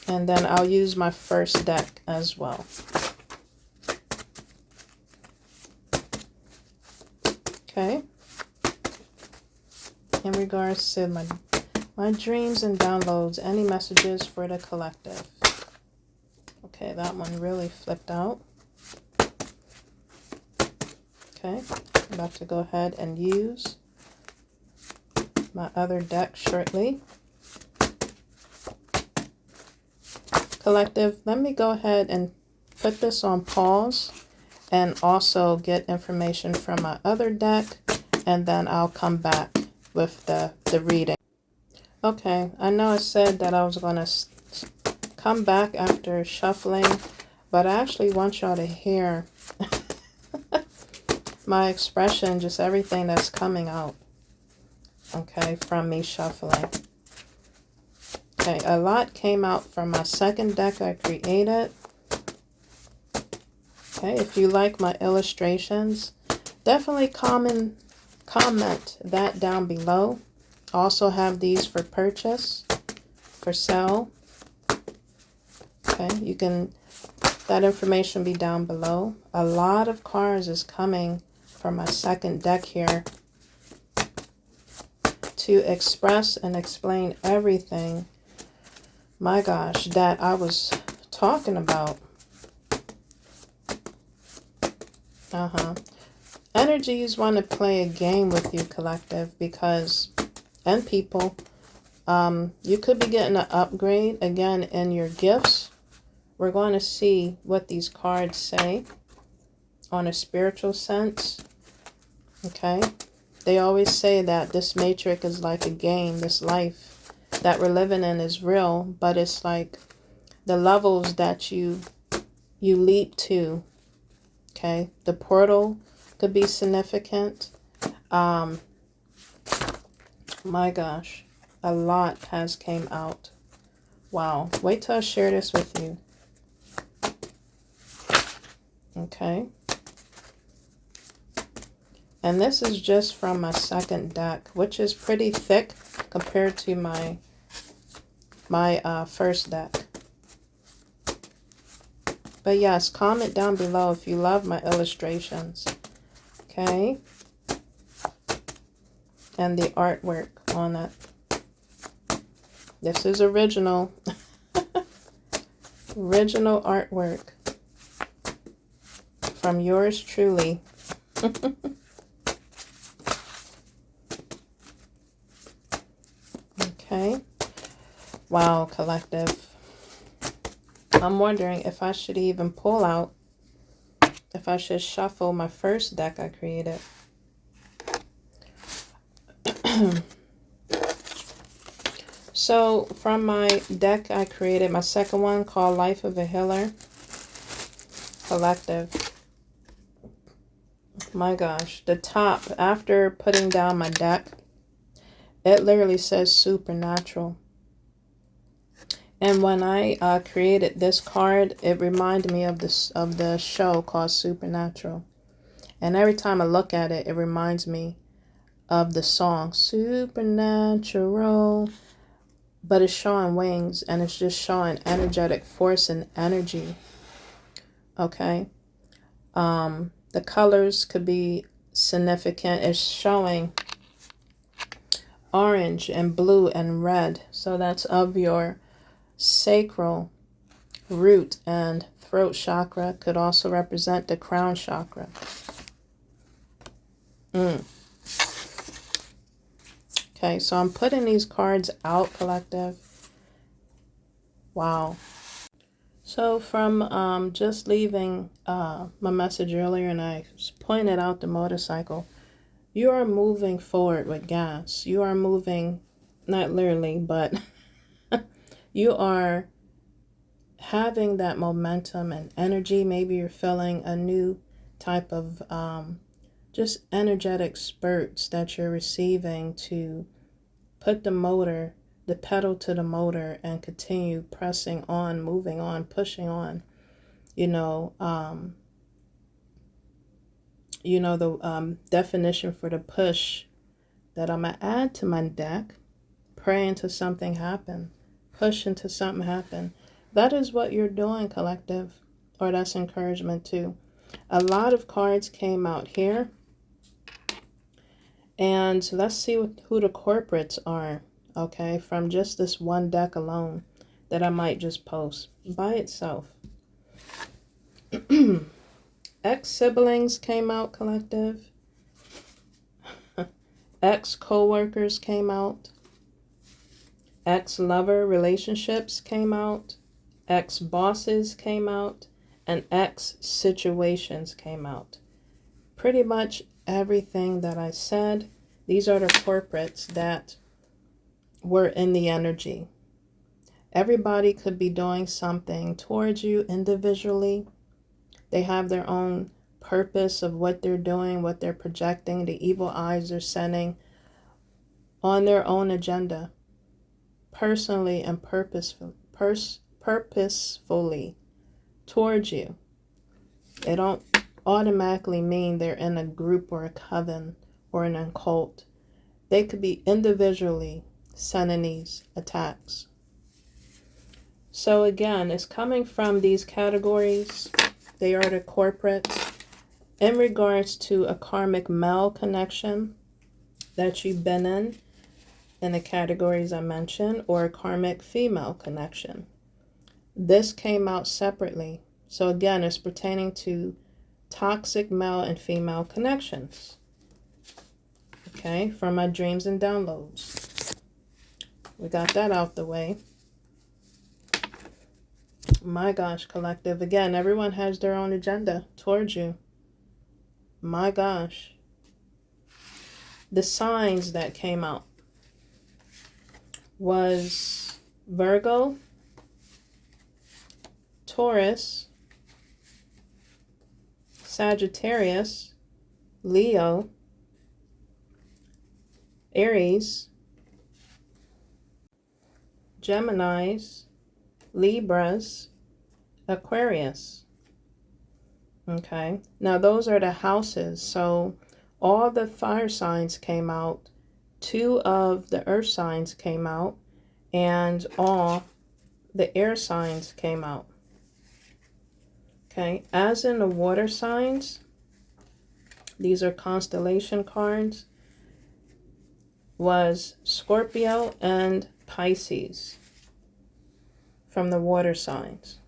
And then I'll use my first deck as well. Okay. In regards to my dreams and downloads, any messages for the collective? Okay, that one really flipped out. Okay, I'm about to go ahead and use my other deck shortly. Collective, let me go ahead and put this on pause and also get information from my other deck, and then I'll come back with the reading. Okay, I know I said that I was going to come back after shuffling, but I actually want y'all to hear my expression, just everything that's coming out, okay, from me shuffling. Okay, a lot came out from my second deck I created. Okay, if you like my illustrations, definitely comment that down below. Also have these for purchase, for sale. Okay, you can, that information be down below. A lot of cards is coming from my second deck here to express and explain everything, my gosh, that I was talking about. Energies want to play a game with you, collective, because, and people, you could be getting an upgrade again in your gifts. We're going to see what these cards say on a spiritual sense. Okay, they always say that this matrix is like a game. This life that we're living in is real, but it's like the levels that you leap to. Okay, the portal could be significant. My gosh, a lot has came out. Wow, wait till I share this with you. Okay, and this is just from my second deck, which is pretty thick compared to my first deck. But yes, comment down below if you love my illustrations. Okay, and the artwork on it. This is original. Original artwork from yours truly. Okay. Wow, collective. I'm wondering if I should even pull out, if I should shuffle my first deck I created. So from my deck I created, my second one called Life of a Healer, collective. My gosh, the top, after putting down my deck, it literally says supernatural. And when I created this card, it reminded me of the show called Supernatural. And every time I look at it, it reminds me of the song Supernatural. But it's showing wings, and it's just showing energetic force and energy. Okay. The colors could be significant. It's showing orange and blue and red. So that's of your sacral, root, and throat chakra. Could also represent the crown chakra. Okay, so I'm putting these cards out, collective. Wow. So from just leaving my message earlier, and I pointed out the motorcycle, you are moving forward with gas. You are moving, not literally, but you are having that momentum and energy. Maybe you're feeling a new type of just energetic spurts that you're receiving to put the pedal to the motor and continue pressing on, moving on, pushing on. The definition for the push that I'm going to add to my deck: pray until something happen, push until something happen. That is what you're doing, collective, or that's encouragement too. A lot of cards came out here, and let's see who the corporates are, okay, from just this one deck alone that I might just post by itself. Ex-siblings came out, collective. Ex-co-workers came out. Ex-lover relationships came out. Ex-bosses came out. And ex-situations came out. Pretty much everything that I said. These are the corporates that were in the energy. Everybody could be doing something towards you individually. They have their own purpose of what they're doing, what they're projecting, the evil eyes they're sending on their own agenda, personally and purposefully towards you. They don't automatically mean they're in a group or a coven or an occult. They could be individually sending these attacks. So again, it's coming from these categories. They are the corporates in regards to a karmic male connection that you've been in the categories I mentioned, or a karmic female connection. This came out separately. So again, it's pertaining to toxic male and female connections. Okay, from my dreams and downloads. We got that out the way. My gosh, collective. Again, everyone has their own agenda towards you. My gosh. The signs that came out was Virgo, Taurus, Sagittarius, Leo, Aries, Geminis, Libras, Aquarius. Okay, now those are the houses. So all the fire signs came out, 2 of the earth signs came out, and all the air signs came out. Okay, as in the water signs, these are constellation cards, was Scorpio and Pisces from the water signs.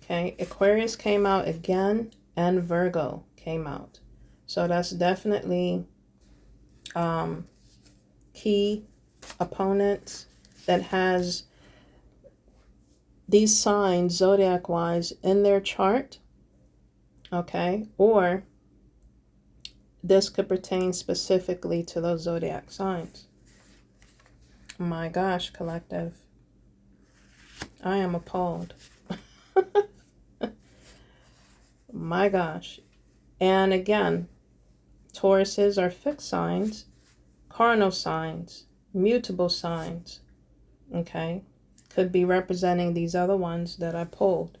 Okay, Aquarius came out again, and Virgo came out. So that's definitely key opponents that has these signs zodiac wise in their chart. Okay, or this could pertain specifically to those zodiac signs. My gosh, collective, I am appalled. My gosh. And again, Tauruses are fixed signs, cardinal signs, mutable signs. Okay, could be representing these other ones that I pulled.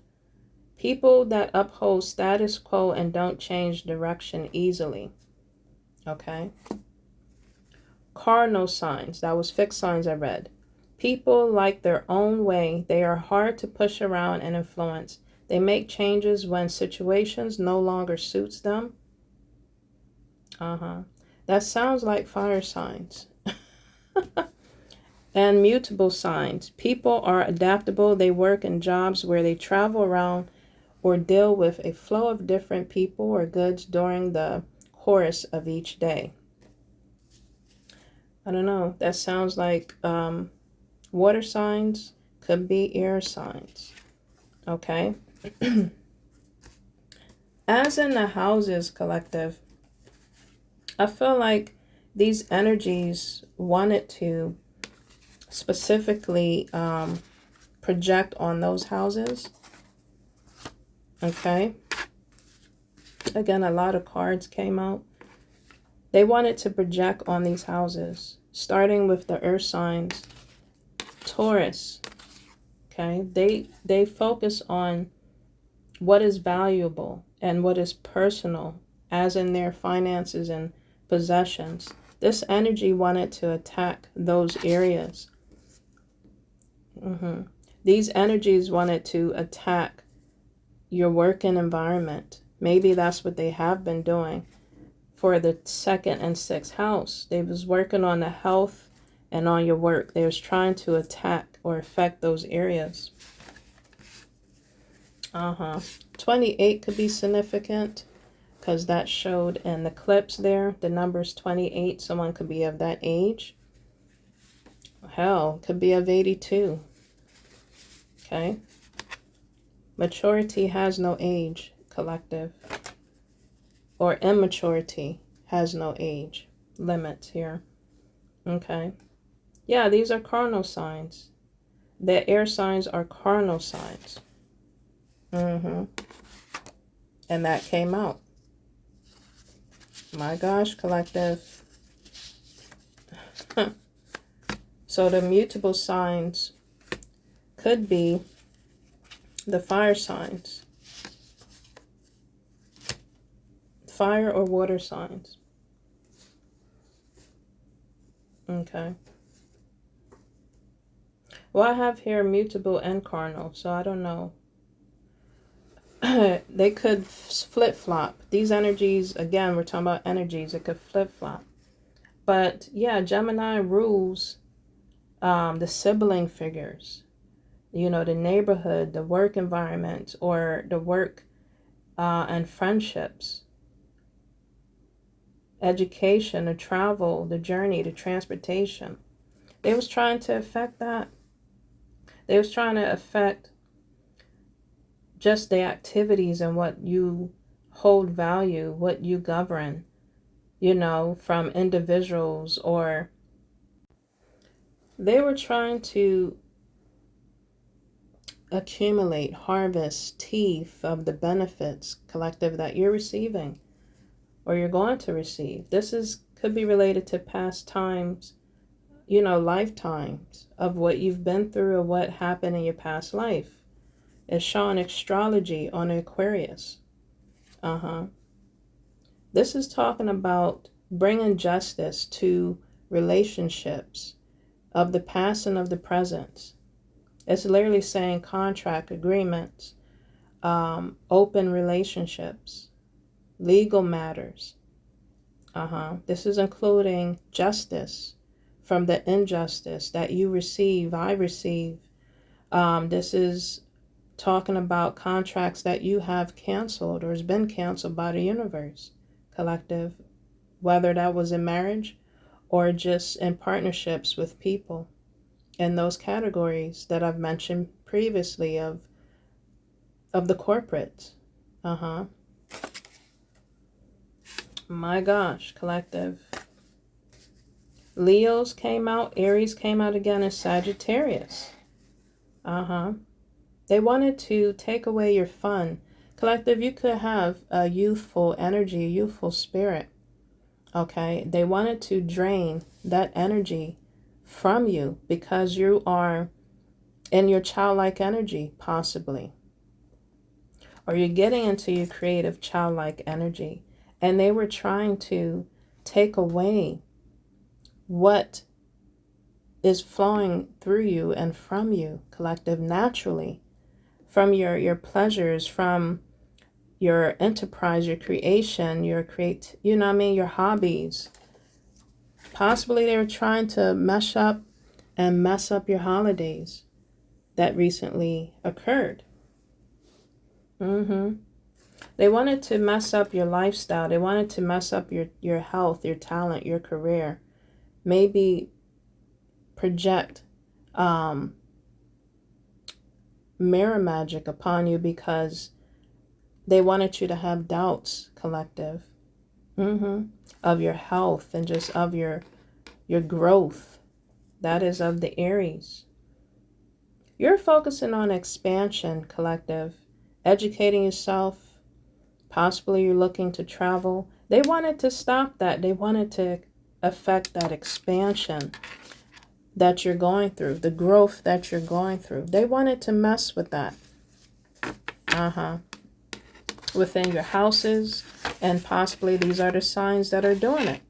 People that uphold status quo and don't change direction easily. Okay. Cardinal signs, that was fixed signs I read. People like their own way. They are hard to push around and influence. They make changes when situations no longer suits them. That sounds like fire signs. And mutable signs. People are adaptable. They work in jobs where they travel around or deal with a flow of different people or goods during the course of each day. I don't know. That sounds like water signs, could be air signs. Okay. As in the houses collective, I feel like these energies wanted to specifically project on those houses. Okay. Again, a lot of cards came out. They wanted to project on these houses, starting with the earth signs. Taurus. Okay. They focus on what is valuable and what is personal, as in their finances and possessions. This energy wanted to attack those areas. These energies wanted to attack your working environment. Maybe that's what they have been doing for the 2nd and 6th house. They was working on the health and on your work. They was trying to attack or affect those areas. 28 could be significant because that showed in the clips there. The number's 28. Someone could be of that age. Hell, could be of 82. Okay. Maturity has no age, collective. Or immaturity has no age limits here. Okay. Yeah, these are cardinal signs. The air signs are cardinal signs. And that came out. My gosh, collective. So the mutable signs could be the fire signs. Fire or water signs. Okay. Well, I have here mutable and cardinal, so I don't know. They could flip-flop. These energies, again, we're talking about energies. It could flip-flop. But, yeah, Gemini rules the sibling figures. You know, the neighborhood, the work environment, or the work and friendships. Education, the travel, the journey, the transportation. They was trying to affect that. They was trying to affect just the activities and what you hold value, what you govern, you know, from individuals, or they were trying to accumulate, harvest, teeth of the benefits, collective, that you're receiving or you're going to receive. This could be related to past times, you know, lifetimes of what you've been through or what happened in your past life. It's showing astrology on Aquarius. This is talking about bringing justice to relationships of the past and of the present. It's literally saying contract agreements, open relationships, legal matters. This is including justice from the injustice that you receive, I receive. This is talking about contracts that you have canceled or has been canceled by the universe, collective, whether that was in marriage or just in partnerships with people in those categories that I've mentioned previously of the corporates. My gosh, collective. Leos came out, Aries came out again, and Sagittarius. They wanted to take away your fun. Collective, you could have a youthful energy, a youthful spirit. Okay, they wanted to drain that energy from you because you are in your childlike energy, possibly. Or you're getting into your creative childlike energy. And they were trying to take away what is flowing through you and from you, collective, naturally. From your pleasures, from your enterprise, your creation, your you know what I mean, your hobbies, Possibly they were trying to mess up your holidays that recently occurred. They wanted to mess up your lifestyle. They wanted to mess up your health, your talent, your career. Maybe project mirror magic upon you because they wanted you to have doubts, collective, of your health and just of your growth. That is of the Aries. You're focusing on expansion, collective, educating yourself. Possibly you're looking to travel. They wanted to stop that. They wanted to affect that expansion that you're going through, the growth that you're going through. They wanted to mess with that. Within your houses, and possibly these are the signs that are doing it.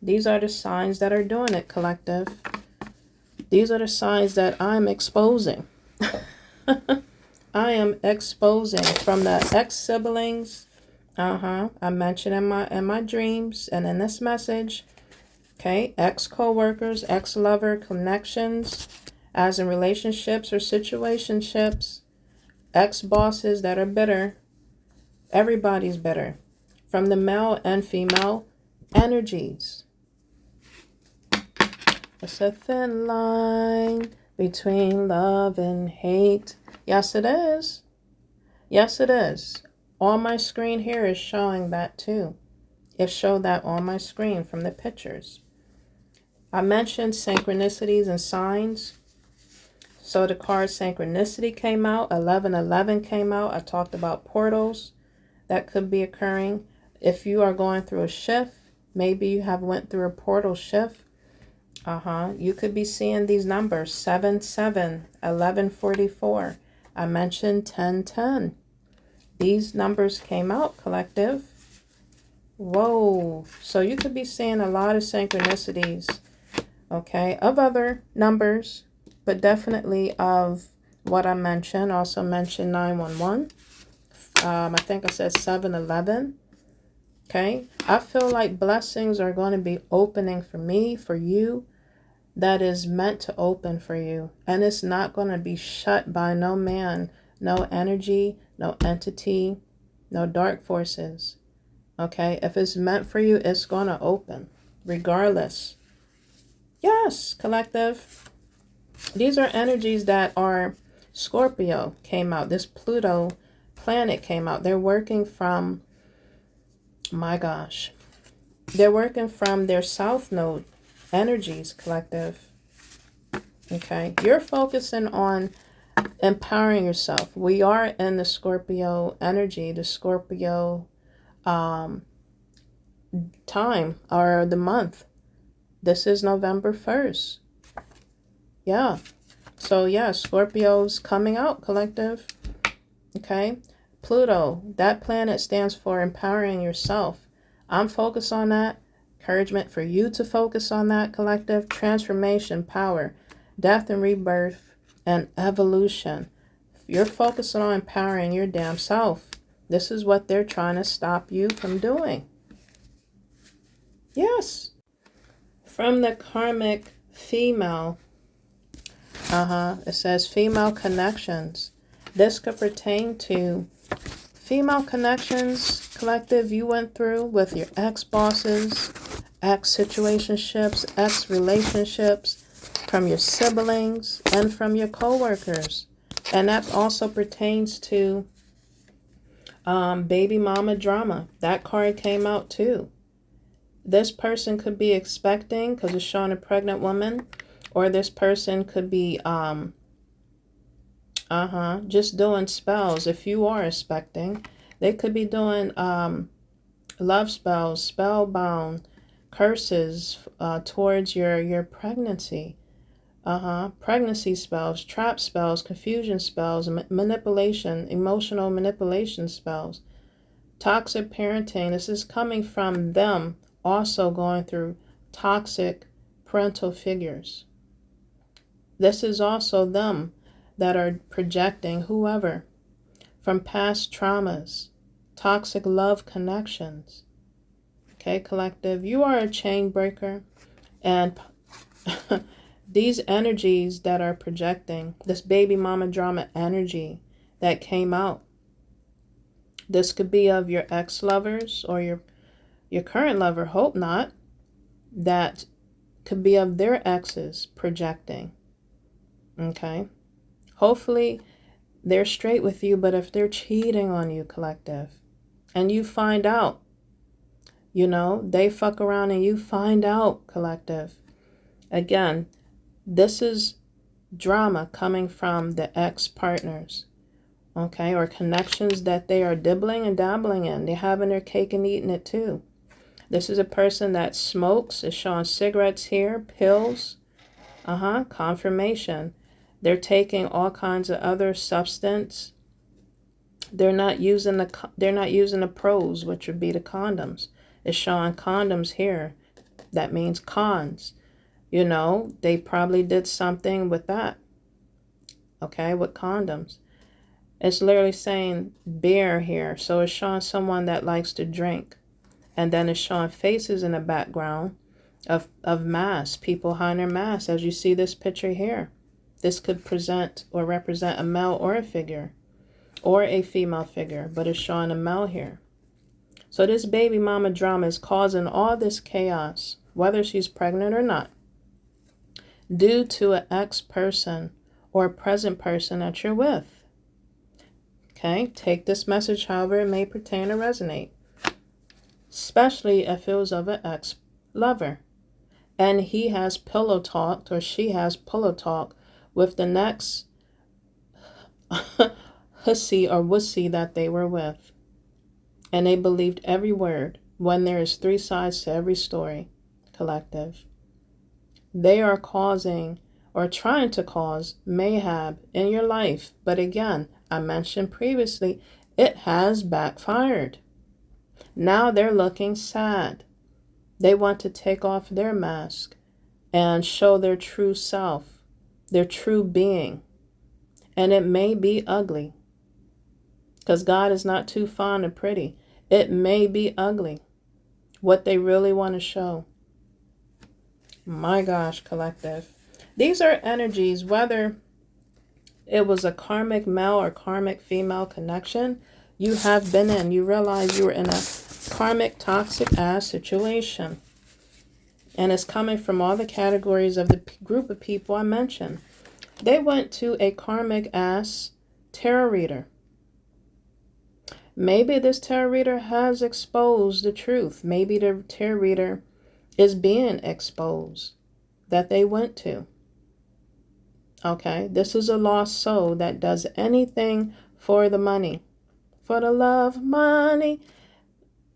These are the signs that are doing it, collective. These are the signs that I'm exposing. I am exposing from the ex-siblings. I mentioned in my dreams and in this message. Okay, ex-co-workers, ex-lover connections, as in relationships or situationships, ex-bosses that are bitter. Everybody's bitter. From the male and female energies. It's a thin line between love and hate. Yes, it is. Yes, it is. On my screen here is showing that too. It showed that on my screen from the pictures. I mentioned synchronicities and signs. So the card synchronicity came out. 1111 came out. I talked about portals that could be occurring. If you are going through a shift, maybe you have went through a portal shift. You could be seeing these numbers, 77, 1144. I mentioned 1010. These numbers came out, collective. Whoa. So you could be seeing a lot of synchronicities, okay, of other numbers, but definitely of what I mentioned. Also mentioned 911. I think I said 711. Okay. I feel like blessings are going to be opening for me, for you, that is meant to open for you. And it's not going to be shut by no man, no energy, no entity, no dark forces. Okay. If it's meant for you, it's going to open regardless. Yes, collective. These are energies that are Scorpio came out. This Pluto planet came out. They're working from, my gosh, they're working from their south node energies, collective. Okay, you're focusing on empowering yourself. We are in the Scorpio energy, the Scorpio time or the month. This is November 1st. Yeah. So yeah, Scorpio's coming out, collective. Okay. Pluto, that planet stands for empowering yourself. I'm focused on that. Encouragement for you to focus on that, collective. Transformation, power, death and rebirth, and evolution. You're focusing on empowering your damn self. This is what they're trying to stop you from doing. Yes. From the karmic female, it says female connections. This could pertain to female connections, collective, you went through with your ex-bosses, ex-situationships, ex-relationships, from your siblings, and from your co-workers. And that also pertains to baby mama drama. That card came out too. This person could be expecting, because it's showing a pregnant woman, or this person could be just doing spells. If you are expecting, they could be doing love spells, spellbound, curses towards your pregnancy. Pregnancy spells, trap spells, confusion spells, manipulation, emotional manipulation spells, toxic parenting. This is coming from them also going through toxic parental figures. This is also them that are projecting whoever from past traumas, toxic love connections. Okay, collective, you are a chain breaker. And these energies that are projecting, this baby mama drama energy that came out, this could be of your ex-lovers or your current lover, hope not. That could be of their exes projecting. Okay? Hopefully they're straight with you, but if they're cheating on you, collective, and you find out, you know, they fuck around and you find out, collective. Again, this is drama coming from the ex-partners, okay, or connections that they are dibbling and dabbling in. They're having their cake and eating it too. This is a person that smokes, is showing cigarettes here, pills, confirmation. They're taking all kinds of other substance. They're not using the pros, which would be the condoms. It's showing condoms here. That means cons. You know, they probably did something with that. Okay, with condoms. It's literally saying beer here. So it's showing someone that likes to drink. And then it's showing faces in the background of masks, people behind their masks, as you see this picture here. This could present or represent a male or a figure, or a female figure, but it's showing a male here. So this baby mama drama is causing all this chaos, whether she's pregnant or not, due to an ex-person or a present person that you're with. Okay, take this message however it may pertain or resonate, especially if it was of an ex-lover. And he has pillow talked, or she has pillow talk with the next hussy or wussy that they were with. And they believed every word, when there is 3 sides to every story, collective. They are causing or trying to cause mayhem in your life. But again, I mentioned previously, it has backfired. Now they're looking sad. They want to take off their mask and show their true self, their true being. And it may be ugly, because God is not too fond of pretty. It may be ugly, what they really want to show. My gosh, collective. These are energies, whether it was a karmic male or karmic female connection you have been in. You realize you were in a karmic toxic ass situation. And it's coming from all the categories of the group of people I mentioned. They went to a karmic ass tarot reader. Maybe this tarot reader has exposed the truth. Maybe the tarot reader is being exposed that they went to. Okay, this is a lost soul that does anything for the money, for the love, money.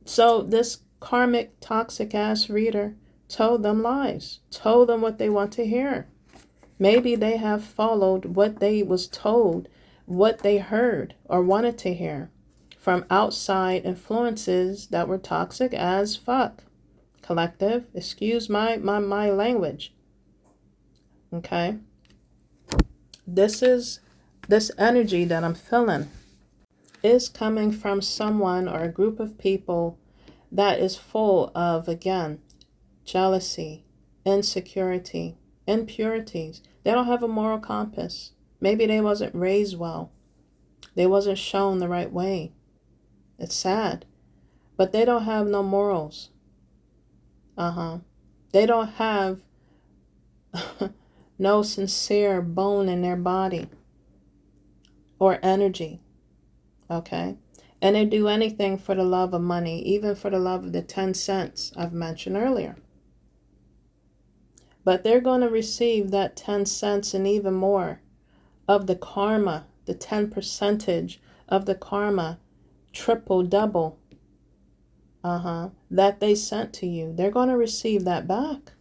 So this karmic toxic ass reader told them lies, told them what they want to hear. Maybe they have followed what they was told, what they heard or wanted to hear from outside influences that were toxic as fuck. Collective, excuse my language. Okay. This energy that I'm feeling is coming from someone or a group of people that is full of, again, jealousy, insecurity, impurities. They don't have a moral compass. Maybe they wasn't raised well. They wasn't shown the right way. It's sad. But they don't have no morals. They don't have no sincere bone in their body or energy. Okay? And they do anything for the love of money, even for the love of the 10 cents I've mentioned earlier. But they're going to receive that 10 cents and even more of the karma, the 10% of the karma, triple, double, that they sent to you. They're going to receive that back.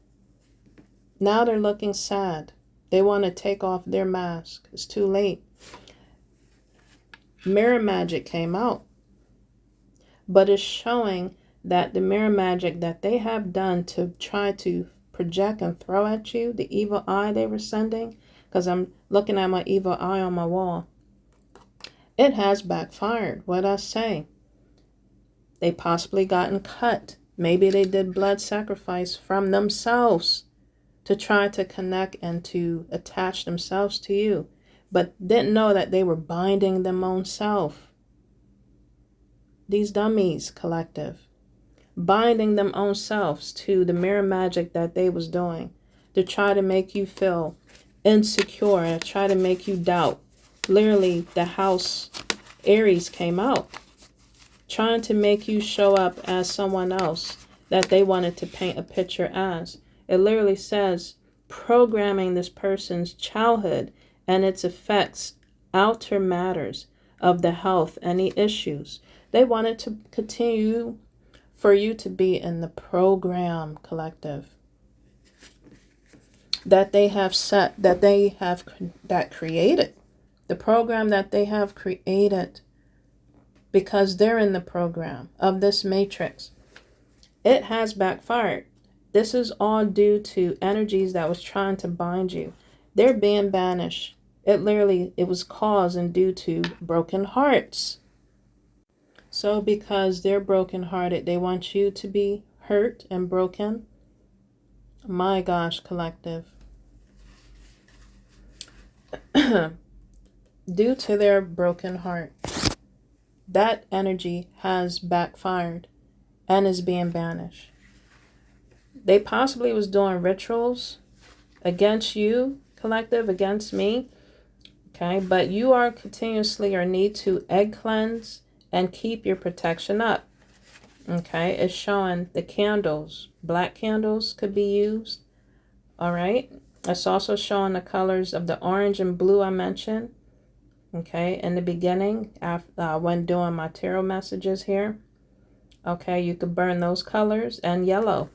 Now they're looking sad. They want to take off their mask. It's too late. Mirror magic came out. But it's showing that the mirror magic that they have done to try to project and throw at you, the evil eye they were sending, because I'm looking at my evil eye on my wall, it has backfired. What I say? They possibly gotten cut. Maybe they did blood sacrifice from themselves to try to connect and to attach themselves to you, but didn't know that they were binding them own self. These dummies, collective, binding them own selves to the mirror magic that they was doing to try to make you feel insecure and try to make you doubt. Literally, the house Aries came out, trying to make you show up as someone else that they wanted to paint a picture as. It literally says programming this person's childhood and its effects, outer matters of the health, any issues. They wanted to continue for you to be in the program, collective, that they have set, that created, the program that they have created, because they're in the program of this matrix. It has backfired. This is all due to energies that was trying to bind you. They're being banished. It was caused and due to broken hearts. So because they're brokenhearted, they want you to be hurt and broken. My gosh, collective. Due to their broken heart, that energy has backfired and is being banished. They possibly was doing rituals against you, collective, against me. Okay, but you are continuously or need to egg cleanse and keep your protection up. Okay, it's showing the candles. Black candles could be used. All right. It's also showing the colors of the orange and blue I mentioned. Okay, in the beginning, after, when doing my tarot messages here. Okay, you could burn those colors and yellow.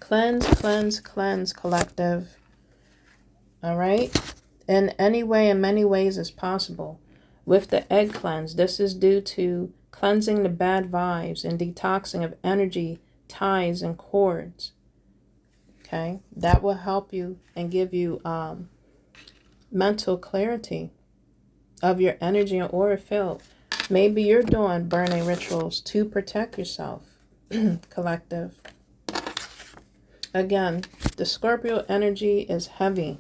Cleanse, cleanse, cleanse, collective. All right. In any way, in many ways as possible. With the egg cleanse, this is due to cleansing the bad vibes and detoxing of energy, ties, and cords. Okay, that will help you and give you mental clarity of your energy and aura field. Maybe you're doing burning rituals to protect yourself, collective. Again, the Scorpio energy is heavy.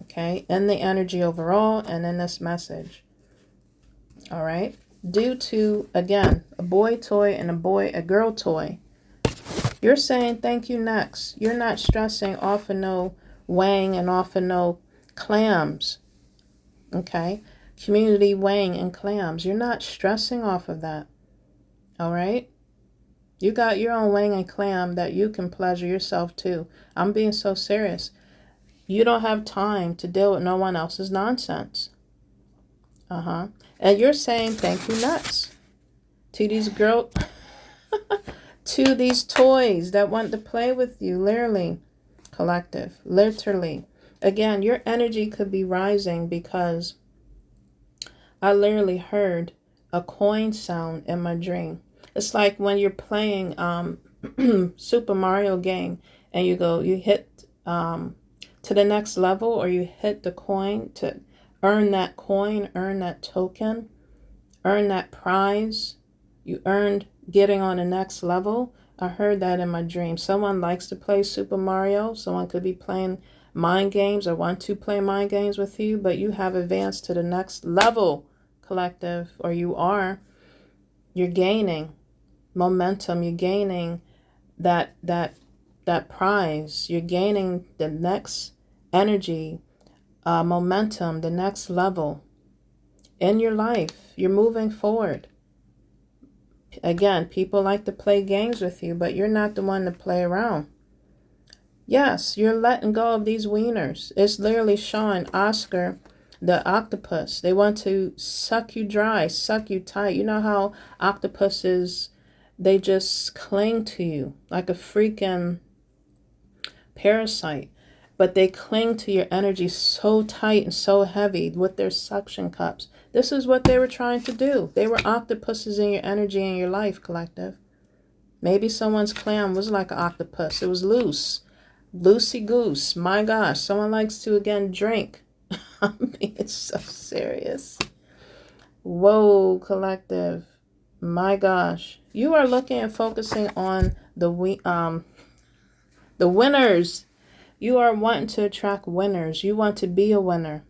Okay, in the energy overall and in this message. All right, due to, again, a boy toy and a girl toy. You're saying thank you next. You're not stressing off of no weighing and off of no clams. Okay, community weighing and clams. You're not stressing off of that. All right, you got your own weighing and clam that you can pleasure yourself too. I'm being so serious. You don't have time to deal with no one else's nonsense. And you're saying thank you nuts to these to these toys that want to play with you, literally, collective, literally. Again, your energy could be rising because I literally heard a coin sound in my dream. It's like when you're playing Super Mario game and you hit to the next level, or you hit the coin to earn that coin, earn that token, earn that prize. You earned getting on the next level. I heard that in my dream. Someone likes to play Super Mario. Someone could be playing mind games or want to play mind games with you, but you have advanced to the next level, collective, or you're gaining momentum. You're gaining that prize. You're gaining the next energy, momentum, the next level in your life. You're moving forward. Again, people like to play games with you, but you're not the one to play around. Yes, you're letting go of these wieners. It's literally showing Oscar, the octopus. They want to suck you dry, suck you tight. You know how octopuses, they just cling to you like a freaking parasite. But they cling to your energy so tight and so heavy with their suction cups. This is what they were trying to do. They were octopuses in your energy and your life, collective. Maybe someone's clam was like an octopus. It was loose. Loosey goose. My gosh. Someone likes to, again, drink. I'm being so serious. Whoa, collective. My gosh. You are looking and focusing on the The winners. You are wanting to attract winners. You want to be a winner.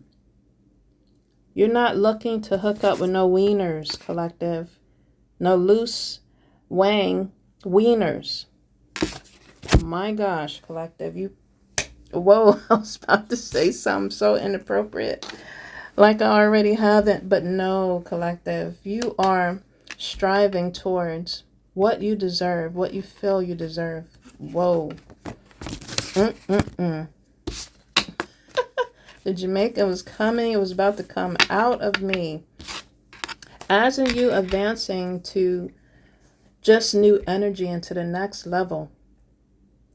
You're not looking to hook up with no wieners, collective. No loose wang wieners. My gosh, collective. Whoa, I was about to say something so inappropriate. Like I already have it. But no, collective. You are striving towards what you deserve. What you feel you deserve. Whoa. The Jamaican was coming. It was about to come out of me. As in you advancing to just new energy into the next level.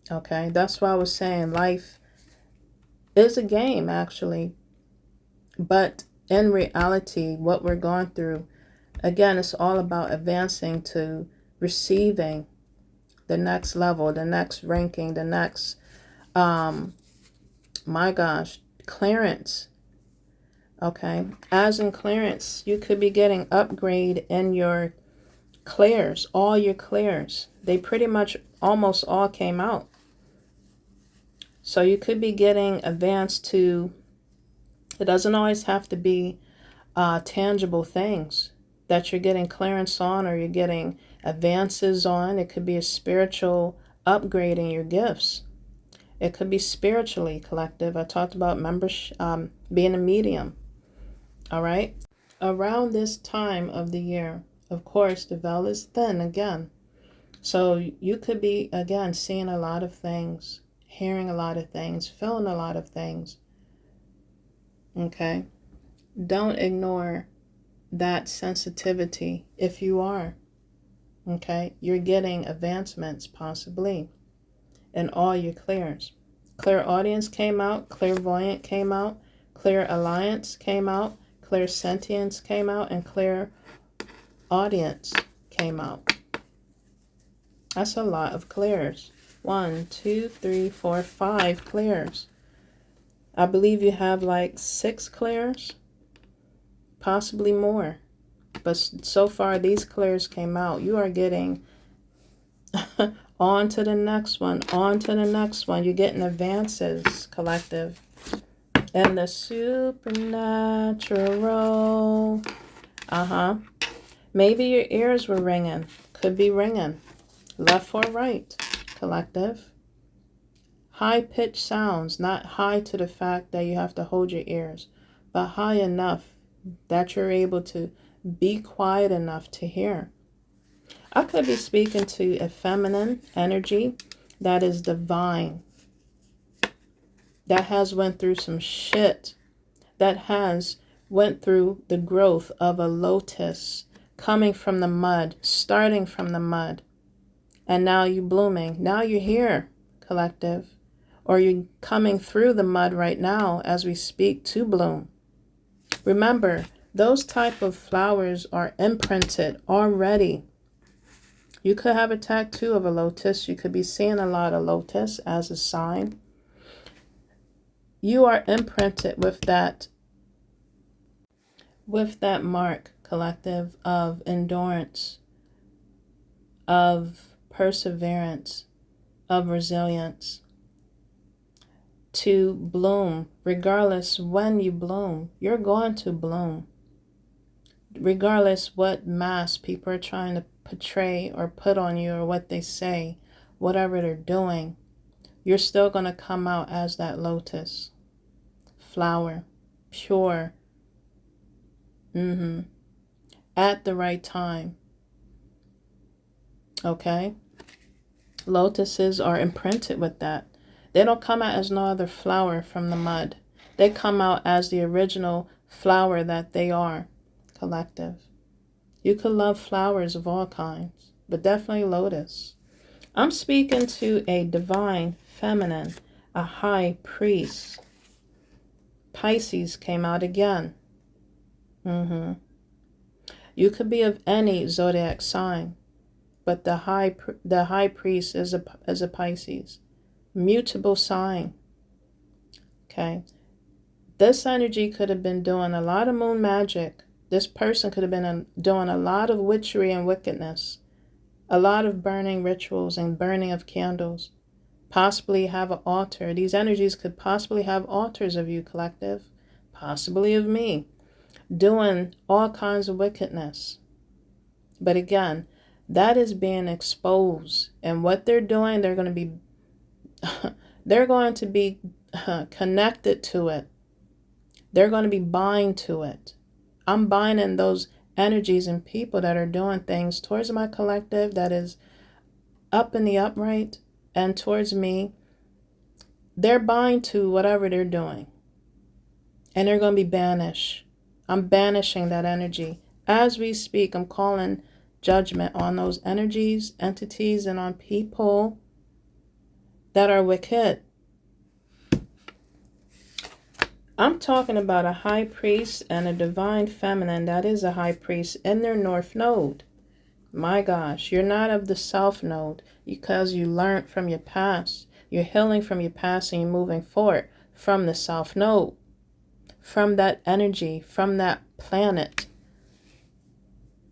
Okay, that's why I was saying life is a game, actually. But in reality, what we're going through, again, it's all about advancing to receiving the next level, the next ranking, the next, my gosh, clearance. Okay, as in clearance, you could be getting upgrade in your clears, all your clears. They pretty much almost all came out. So you could be getting advanced to, it doesn't always have to be tangible things that you're getting clearance on or you're getting advances on. It could be a spiritual upgrade in your gifts. It could be spiritually, collective. I talked about being a medium. All right. Around this time of the year, of course, the veil is thin again. So you could be, again, seeing a lot of things, hearing a lot of things, feeling a lot of things. Okay. Don't ignore that sensitivity if you are. Okay. You're getting advancements possibly in all your clears. Clairaudience came out, clairvoyant came out, clear alliance came out, clear sentience came out, and clear audience came out. That's a lot of clears. 1, 2, 3, 4, 5 clears. I believe you have like 6 clears, possibly more. But so far, these clears came out. You are getting on to the next one, on to the next one. You're getting advances, collective. And the supernatural. Maybe your ears were ringing. Could be ringing. Left or right, collective. High-pitched sounds, not high to the fact that you have to hold your ears, but high enough that you're able to be quiet enough to hear. I could be speaking to a feminine energy that is divine, that has went through some shit, that has went through the growth of a lotus, coming from the mud, starting from the mud, and now you're blooming. Now you're here, collective, or you're coming through the mud right now as we speak to bloom. Remember, those type of flowers are imprinted already. You could have a tattoo of a lotus. You could be seeing a lot of lotus as a sign. You are imprinted with that mark, collective, of endurance, of perseverance, of resilience, to bloom. Regardless when you bloom, you're going to bloom. Regardless what mask people are trying to portray or put on you or what they say, whatever they're doing, you're still going to come out as that lotus flower, pure, at the right time. Okay? Lotuses are imprinted with that. They don't come out as no other flower from the mud. They come out as the original flower that they are, collective. You could love flowers of all kinds, but definitely lotus. I'm speaking to a divine feminine, a high priest. Pisces came out again. You could be of any zodiac sign, but the high priest is a Pisces. Mutable sign. Okay. This energy could have been doing a lot of moon magic. This person could have been doing a lot of witchery and wickedness. A lot of burning rituals and burning of candles. possibly have an altar. These energies could possibly have altars of you, collective, possibly of me, doing all kinds of wickedness. But again, that is being exposed. And what they're doing, they're going to be they're going to be connected to it. They're going to be bind to it. I'm binding those energies and people that are doing things towards my collective that is up in the upright and towards me. They're bind to whatever they're doing. And they're going to be banished. I'm banishing that energy. As we speak, I'm calling judgment on those energies, entities, and on people that are wicked. I'm talking about a high priest and a divine feminine that is a high priest in their north node. My gosh, you're not of the south node because you learned from your past. You're healing from your past and you're moving forward from the south node, from that energy, from that planet.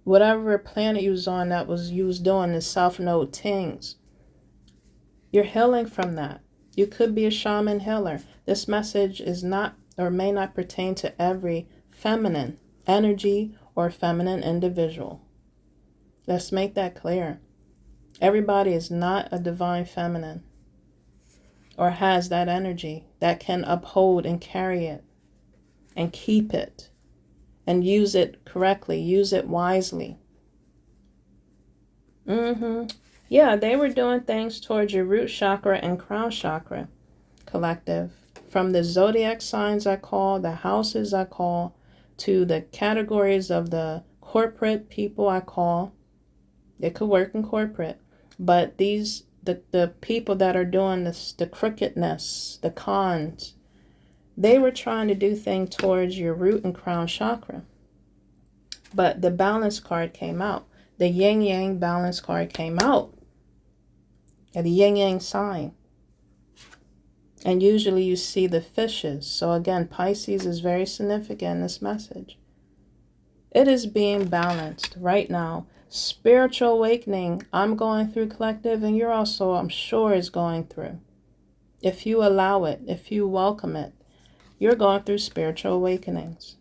Whatever planet you was on that was you was doing the south node things. You're healing from that. You could be a shaman healer. This message is not or may not pertain to every feminine energy or feminine individual. Let's make that clear. Everybody is not a divine feminine or has that energy that can uphold and carry it and keep it and use it correctly, use it wisely. Yeah, they were doing things towards your root chakra and crown chakra, collective. From the zodiac signs I call, the houses I call, to the categories of the corporate people I call. It could work in corporate, but these the people that are doing this, the crookedness, the cons, they were trying to do things towards your root and crown chakra. But the balance card came out. The yin yang balance card came out. The yin yang sign. And usually you see the fishes. So again, Pisces is very significant in this message. It is being balanced right now. Spiritual awakening, I'm going through, collective, and you're also, I'm sure, is going through. If you allow it, if you welcome it, you're going through spiritual awakenings.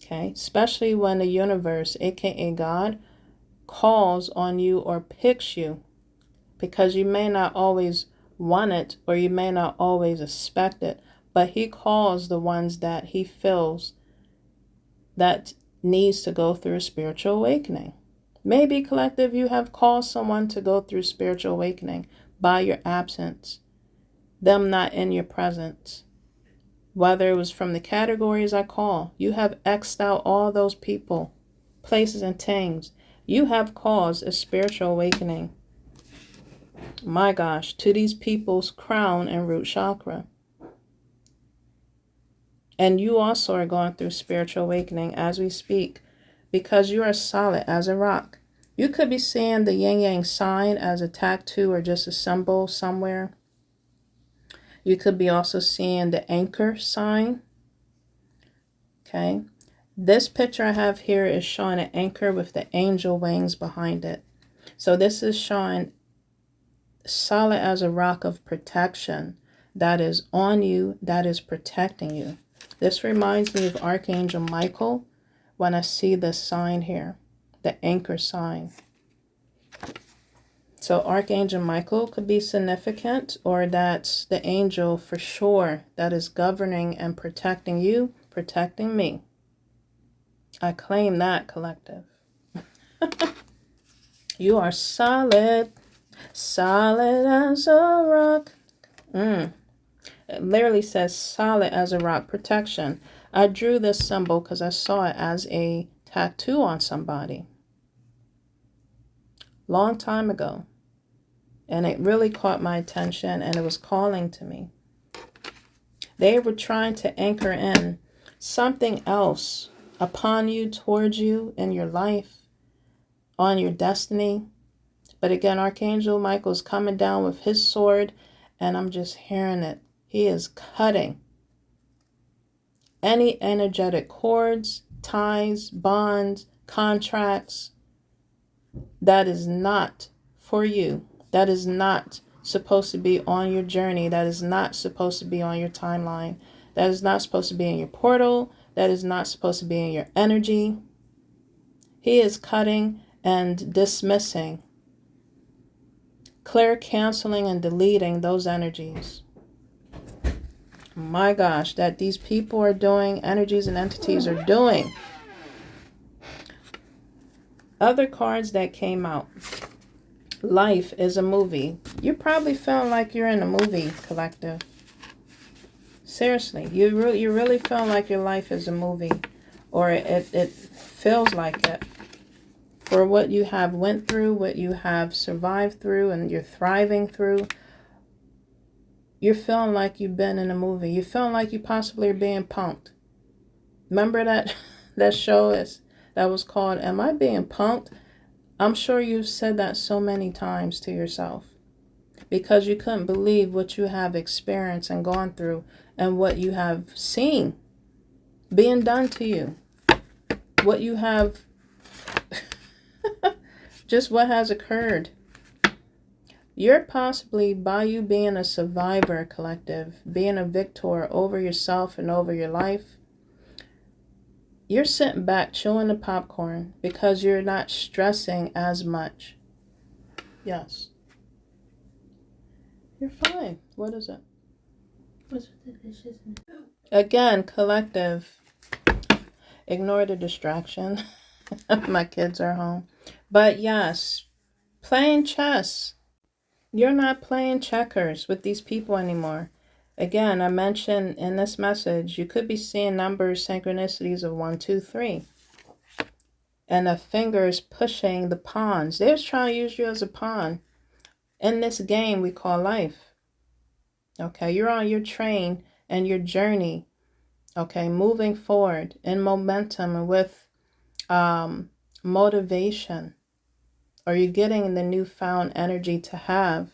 Okay, especially when the universe, aka God, calls on you or picks you, because you may not always want it or you may not always expect it, but he calls the ones that he feels that needs to go through a spiritual awakening. Maybe, collective, you have called someone to go through spiritual awakening by your absence, them not in your presence. Whether it was from the categories I call, you have X'd out all those people, places, and things. You have caused a spiritual awakening. My gosh, to these people's crown and root chakra. And you also are going through spiritual awakening as we speak, because you are solid as a rock. You could be seeing the yin yang sign as a tattoo or just a symbol somewhere. You could be also seeing the anchor sign. Okay. This picture I have here is showing an anchor with the angel wings behind it. So this is showing solid as a rock of protection that is on you, that is protecting you. This reminds me of Archangel Michael when I see this sign here, the anchor sign. So Archangel Michael could be significant, or that's the angel for sure that is governing and protecting you, protecting me. I claim that, collective. You are solid, solid as a rock. It literally says solid as a rock, protection. I drew this symbol because I saw it as a tattoo on somebody long time ago. And it really caught my attention and it was calling to me. They were trying to anchor in something else upon you, towards you, in your life, on your destiny. But again, Archangel Michael's coming down with his sword and I'm just hearing it. He is cutting any energetic cords, ties, bonds, contracts that is not for you. That is not supposed to be on your journey. That is not supposed to be on your timeline. That is not supposed to be in your portal. That is not supposed to be in your energy. He is cutting and dismissing, clear, canceling, and deleting those energies. My gosh, that these people are doing, energies and entities are doing. Other cards that came out. Life is a movie. You're probably feeling like you're in a movie, collective. Seriously, you really feel like your life is a movie, or it feels like it. For what you have went through, what you have survived through, and you're thriving through, you're feeling like you've been in a movie. You're feeling like you possibly are being punked. Remember that show that was called Am I Being Punked? I'm sure you've said that so many times to yourself because you couldn't believe what you have experienced and gone through and what you have seen being done to you. What you have, just what has occurred. You're possibly, by you being a survivor, collective, being a victor over yourself and over your life, you're sitting back chewing the popcorn because you're not stressing as much. Yes. You're fine. What is it? What's delicious? Again, collective, ignore the distraction. My kids are home. But yes, playing chess. You're not playing checkers with these people anymore. Again, I mentioned in this message, you could be seeing numbers, synchronicities of 1, 2, 3. And the fingers pushing the pawns. They're just trying to use you as a pawn in this game we call life. Okay, you're on your train and your journey. Okay, moving forward in momentum and with motivation. Or you're getting the newfound energy to have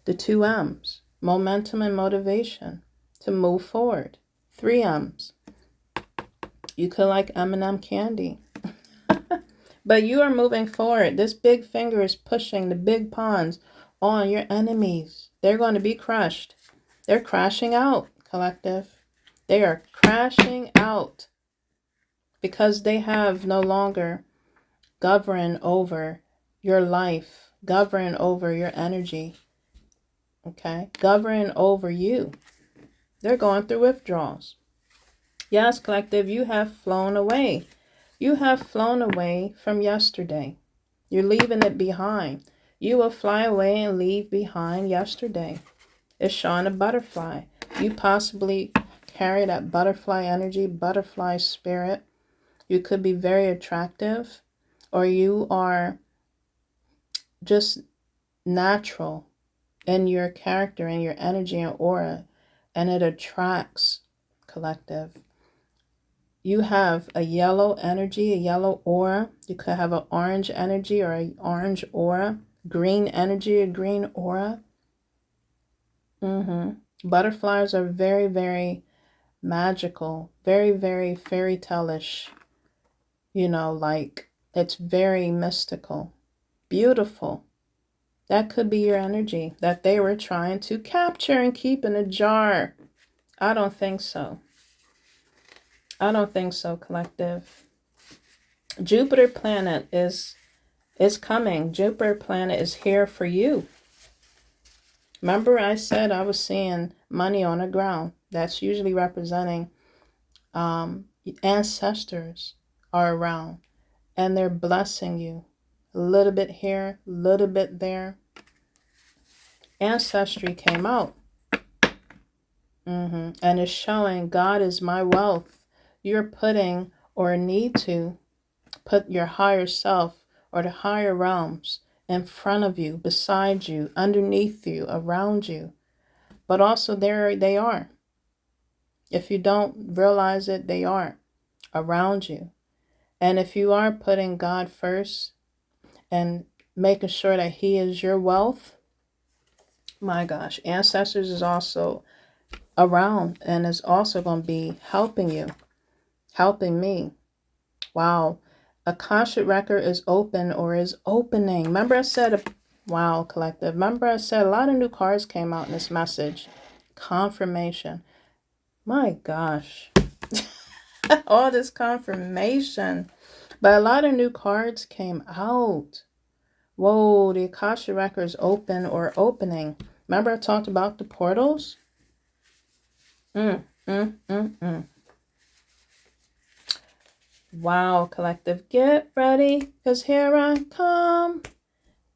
the 2 M's, momentum and motivation, to move forward. 3 M's. You could like M&M candy. But you are moving forward. This big finger is pushing the big pawns on your enemies. They're going to be crushed. They're crashing out, collective. They are crashing out because they have no longer govern over your life, govern over your energy, okay? Govern over you. They're going through withdrawals. Yes, collective, you have flown away. You have flown away from yesterday. You're leaving it behind. You will fly away and leave behind yesterday. It's showing a butterfly. You possibly carry that butterfly energy, butterfly spirit. You could be very attractive, or you are just natural in your character and your energy and aura, and it attracts, collective. You have a yellow energy, a yellow aura. You could have an orange energy or an orange aura, green energy, a green aura. Butterflies are very, very magical, very, very fairy tale-ish. You know, like it's very mystical, beautiful. That could be your energy that they were trying to capture and keep in a jar. I don't think so. I don't think so, collective. Jupiter planet is coming. Jupiter planet is here for you. Remember I said I was seeing money on the ground. That's usually representing ancestors are around and they're blessing you. A little bit here, a little bit there. Ancestry came out. And it's showing God is my wealth. You're putting or need to put your higher self or the higher realms in front of you, beside you, underneath you, around you. But also there they are. If you don't realize it, they are around you. And if you are putting God first and making sure that He is your wealth, my gosh, ancestors is also around and is also going to be helping you, helping me. Wow. Akashic record is open or is opening. Remember I said Wow, collective. Remember I said a lot of new cards came out in this message. Confirmation. My gosh. All this confirmation. But a lot of new cards came out. Whoa, the Akasha records open or opening. Remember I talked about the portals? Wow, collective. Get ready, because here I come.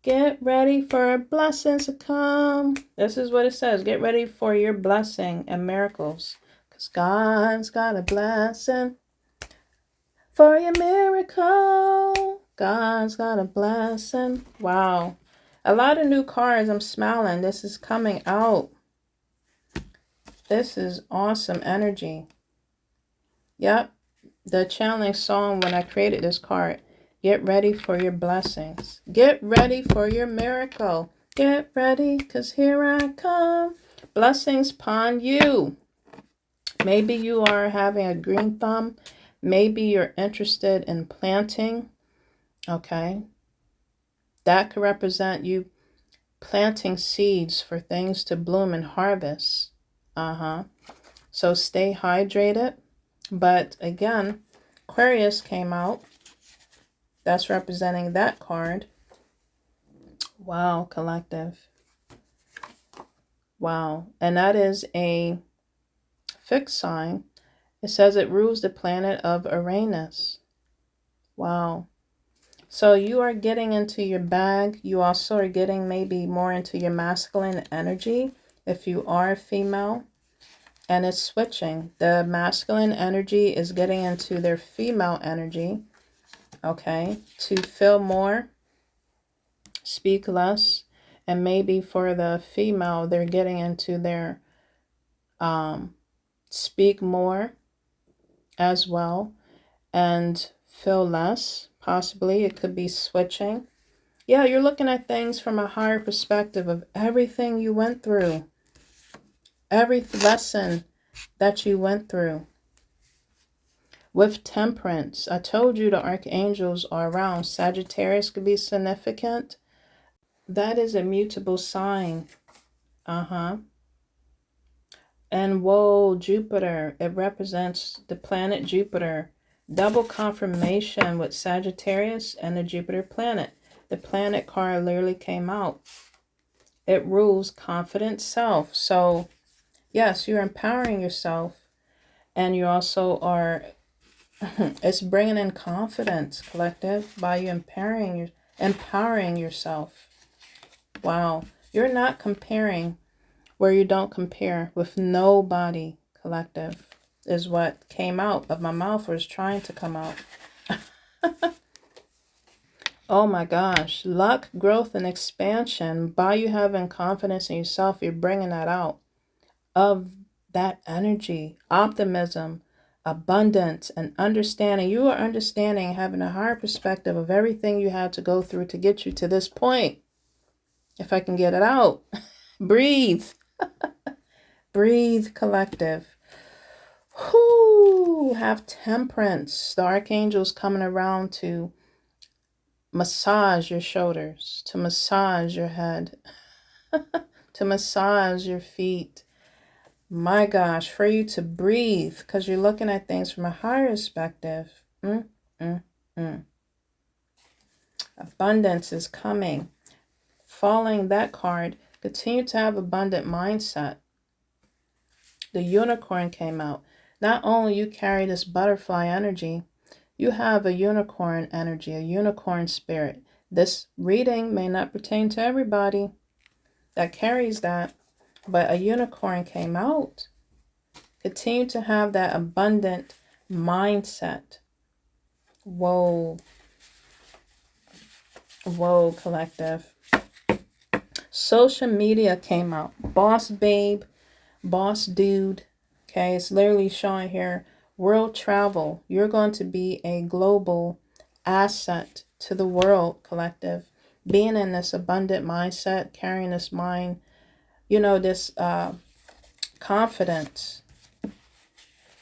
Get ready for blessings to come. This is what it says. Get ready for your blessing and miracles. Because God's got a blessing for your miracle. God's got a blessing. Wow. A lot of new cards. I'm smiling. This is coming out. This is awesome energy. Yep. The channeling song when I created this card. Get ready for your blessings. Get ready for your miracle. Get ready, because here I come. Blessings upon you. Maybe you are having a green thumb. Maybe you're interested in planting. Okay. That could represent you planting seeds for things to bloom and harvest. So stay hydrated. But again, Aquarius came out. That's representing that card. Wow, collective. Wow. And that is a fixed sign. It says it rules the planet of Uranus. Wow. So you are getting into your bag. You also are getting maybe more into your masculine energy if you are a female. And it's switching. The masculine energy is getting into their female energy. Okay. To feel more, speak less. And maybe for the female, they're getting into their speak more as well and feel less. Possibly it could be switching. Yeah, you're looking at things from a higher perspective of everything you went through. Every lesson that you went through. With temperance, I told you the archangels are around. Sagittarius could be significant. That is a mutable sign. And whoa, Jupiter. It represents the planet Jupiter. Double confirmation with Sagittarius and the Jupiter planet. The planet card literally came out. It rules confident self. So, yes, you're empowering yourself. And you also are, it's bringing in confidence, collective, by you empowering yourself. Wow. You're not comparing where you don't compare with nobody, collective, is what came out of my mouth, or is trying to come out. Oh my gosh. Luck, growth, and expansion. By you having confidence in yourself, you're bringing that out. Of that energy, optimism, abundance, and understanding. You are understanding, having a higher perspective of everything you had to go through to get you to this point. If I can get it out. Breathe. Breathe, collective. Whoo, have temperance. The archangels coming around to massage your shoulders, to massage your head, to massage your feet. My gosh, for you to breathe, because you're looking at things from a higher perspective. Abundance is coming. Following that card, continue to have abundant mindset. The unicorn came out. Not only you carry this butterfly energy, you have a unicorn energy, a unicorn spirit. This reading may not pertain to everybody that carries that, but a unicorn came out. Continue to have that abundant mindset. Whoa. Whoa, collective. Social media came out. Boss babe, boss dude. Okay, it's literally showing here world travel. You're going to be a global asset to the world, collective. Being in this abundant mindset, carrying this mind, you know, this confidence.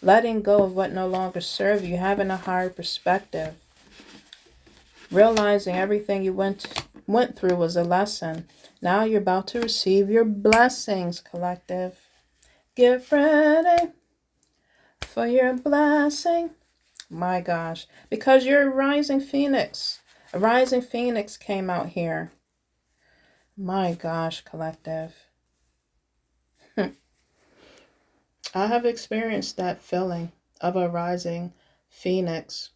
Letting go of what no longer serves you. Having a higher perspective. Realizing everything you went went through was a lesson. Now you're about to receive your blessings, collective. Get ready for your blessing. My gosh. Because you're a rising phoenix. A rising phoenix came out here. My gosh, collective. I have experienced that feeling of a rising phoenix.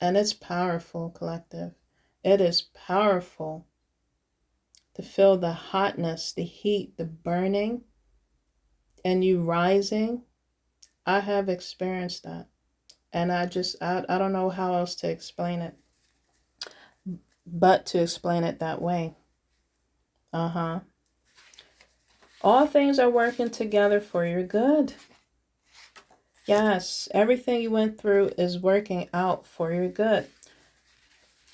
And it's powerful, collective. It is powerful to feel the hotness, the heat, the burning, and you rising. I have experienced that. And I don't know how else to explain it, but to explain it that way. All things are working together for your good. Yes, everything you went through is working out for your good.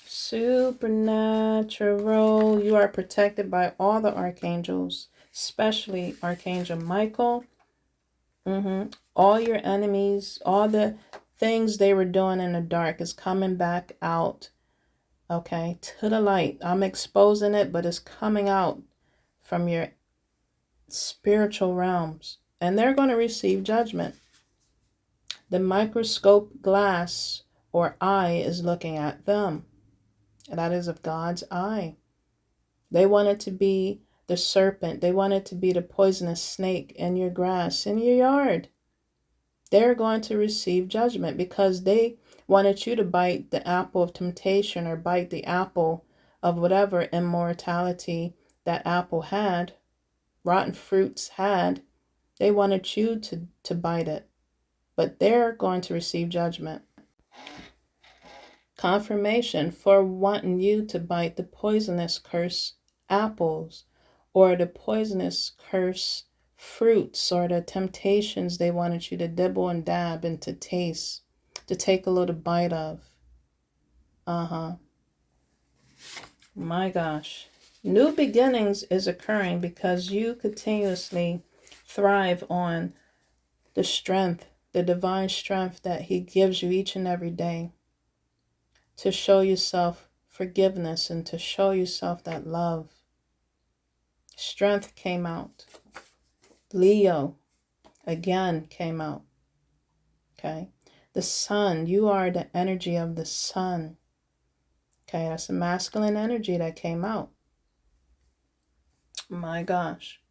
Supernatural. You are protected by all the archangels, especially Archangel Michael. All your enemies, all the things they were doing in the dark is coming back out. Okay, to the light. I'm exposing it, but it's coming out from your spiritual realms. And they're going to receive judgment. The microscope glass or eye is looking at them. And that is of God's eye. They wanted to be the serpent. They wanted to be the poisonous snake in your grass, in your yard. They're going to receive judgment because they wanted you to bite the apple of temptation or bite the apple of whatever immortality that apple had, rotten fruits had. They wanted you to bite it, but they're going to receive judgment. Confirmation for wanting you to bite the poisonous curse apples or the poisonous curse fruits or the temptations they wanted you to dibble and dab and to taste, to take a little bite of. My gosh. New beginnings is occurring because you continuously thrive on the strength, the divine strength that he gives you each and every day. To show yourself forgiveness and to show yourself that love. Strength came out. Leo again came out. Okay. The sun, you are the energy of the sun. Okay, that's a masculine energy that came out. My gosh.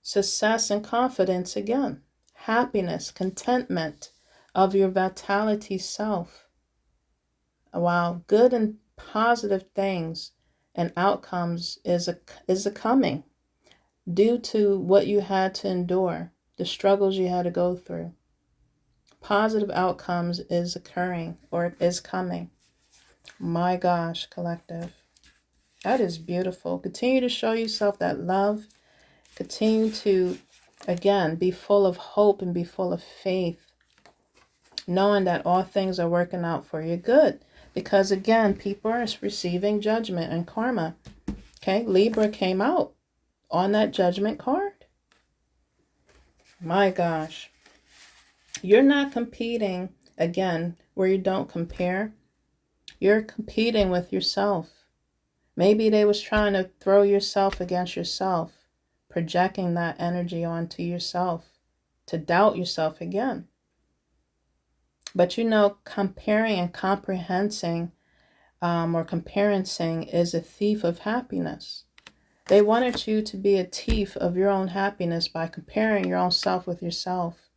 Success and confidence again. Happiness, contentment of your vitality self. Wow, good and positive things and outcomes is a coming due to what you had to endure, the struggles you had to go through. Positive outcomes is occurring or is coming. My gosh, collective. That is beautiful. Continue to show yourself that love. Continue to, again, be full of hope and be full of faith, knowing that all things are working out for your good. Because again, people are receiving judgment and karma. Okay, Libra came out on that judgment card. My gosh. You're not competing, again, where you don't compare. You're competing with yourself. Maybe they was trying to throw yourself against yourself, projecting that energy onto yourself to doubt yourself again. But you know, comparing and comprehending or comparing is a thief of happiness. They wanted you to be a thief of your own happiness by comparing your own self with yourself,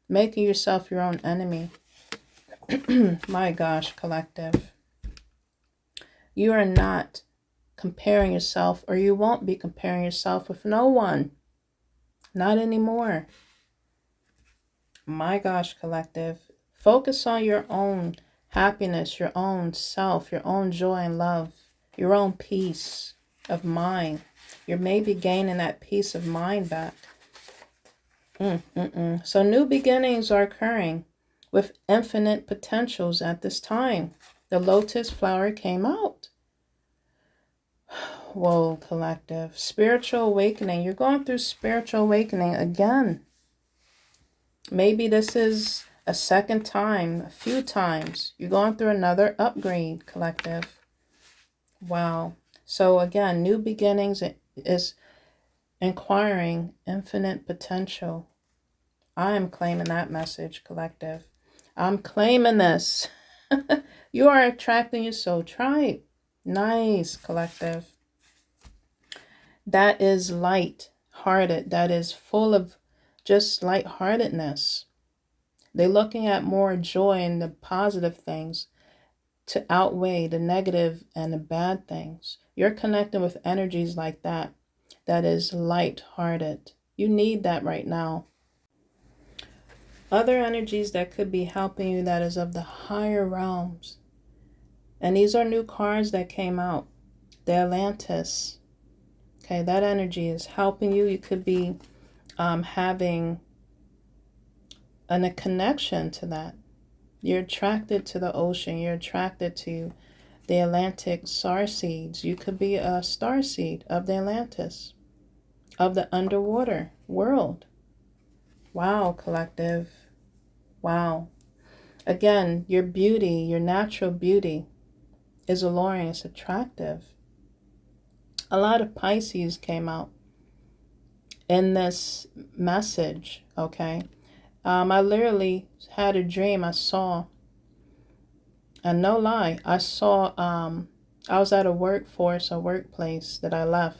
making yourself your own enemy. My gosh, collective. You are not comparing yourself, or you won't be comparing yourself with no one. Not anymore. My gosh, collective. Focus on your own happiness, your own self, your own joy and love, your own peace of mind. You're maybe gaining that peace of mind back. So new beginnings are occurring with infinite potentials at this time. The lotus flower came out. Whoa, collective. Spiritual awakening. You're going through spiritual awakening again. Maybe this is a second time, a few times. You're going through another upgrade, collective. Wow. So again, new beginnings is inquiring infinite potential. I am claiming that message, collective. I'm claiming this. You are attracting your soul tribe. Nice, collective. That is light-hearted. That is full of just light-heartedness. They're looking at more joy and the positive things to outweigh the negative and the bad things. You're connecting with energies like that. That is light-hearted. You need that right now. Other energies that could be helping you that is of the higher realms. And these are new cards that came out. The Atlantis. Okay, that energy is helping you. You could be having a connection to that. You're attracted to the ocean. You're attracted to the Atlantic star seeds. You could be a star seed of the Atlantis, of the underwater world. Wow, collective. Wow. Again, your beauty, your natural beauty is alluring. It's attractive. A lot of Pisces came out in this message, okay? I literally had a dream. I saw, and no lie, I saw, I was at a workplace that I left.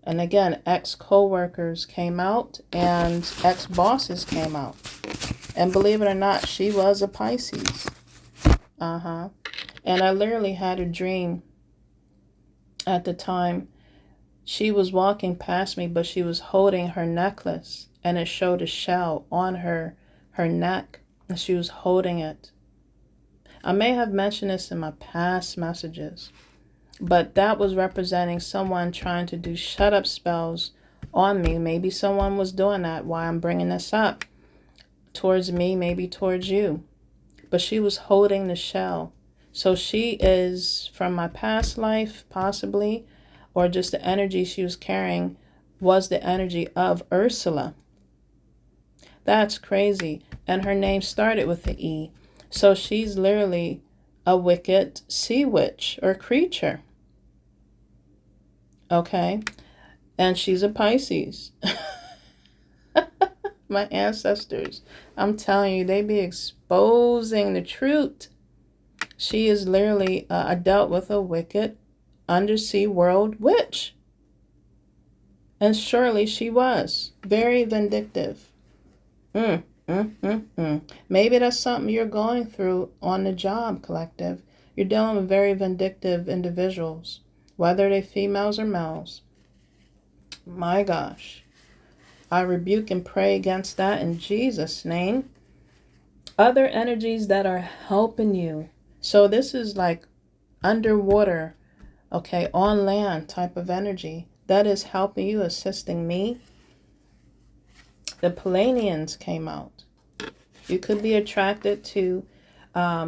And again, ex-co-workers came out and ex-bosses came out. And believe it or not, she was a Pisces. And I literally had a dream at the time. She was walking past me, but she was holding her necklace. And it showed a shell on her neck. And she was holding it. I may have mentioned this in my past messages. But that was representing someone trying to do shut-up spells on me. Maybe someone was doing that while I'm bringing this up. Towards me, maybe towards you. But she was holding the shell. So she is from my past life, possibly, or just the energy she was carrying was the energy of Ursula. That's crazy. And her name started with the E. So she's literally a wicked sea witch or creature. Okay? And she's a Pisces. My ancestors, I'm telling you, they be exposing the truth. She is literally dealt with a wicked undersea world witch. And surely she was very vindictive. Maybe that's something you're going through on the job, collective. You're dealing with very vindictive individuals, whether they're females or males. My gosh. I rebuke and pray against that in Jesus' name. Other energies that are helping you. So this is like underwater, okay, on land type of energy. That is helping you, assisting me. The Pleiadians came out. You could be attracted to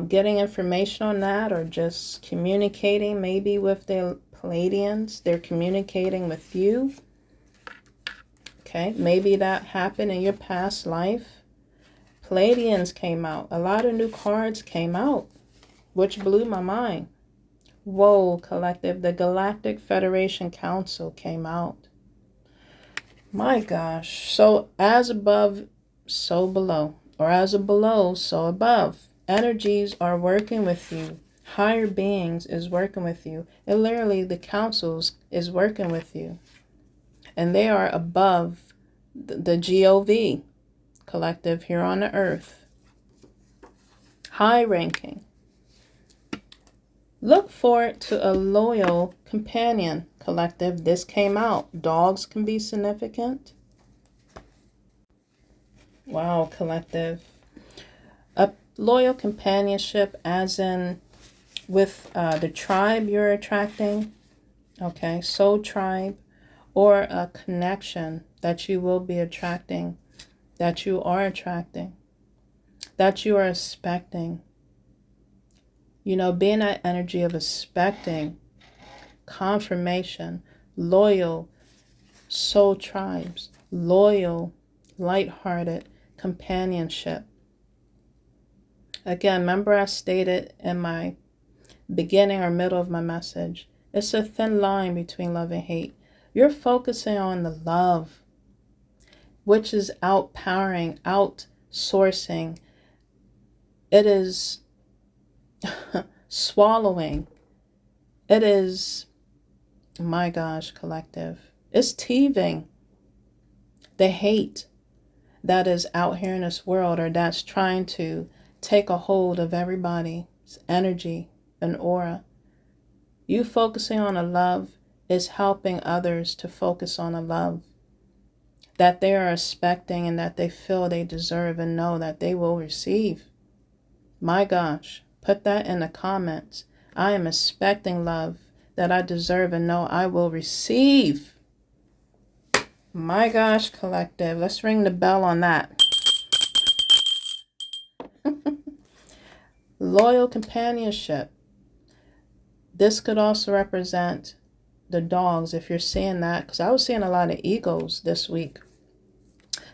getting information on that or just communicating maybe with the Pleiadians. They're communicating with you. Okay, maybe that happened in your past life. Pleiadians came out. A lot of new cards came out, which blew my mind. Whoa, collective. The Galactic Federation Council came out. My gosh. So as above, so below. Or as below, so above. Energies are working with you. Higher beings is working with you. And literally the councils is working with you. And they are above the GOV collective here on the earth. High ranking. Look forward to a loyal companion collective. This came out. Dogs can be significant. Wow, collective. A loyal companionship as in with the tribe you're attracting. Okay, soul tribe. Or a connection that you will be attracting, that you are attracting, that you are expecting. You know, being that energy of expecting, confirmation, loyal soul tribes, loyal, light-hearted companionship. Again, remember I stated in my beginning or middle of my message It's a thin line between love and hate. You're focusing on the love, which is outpowering, outsourcing. It is swallowing. It is, my gosh, collective. It's teething. The hate that is out here in this world, or that's trying to take a hold of everybody's energy and aura. You focusing on a love is helping others to focus on a love that they are expecting and that they feel they deserve and know that they will receive. My gosh, put that in the comments. I am expecting love that I deserve and know I will receive. My gosh, collective. Let's ring the bell on that. Loyal companionship. This could also represent the dogs, if you're seeing that, because I was seeing a lot of egos this week.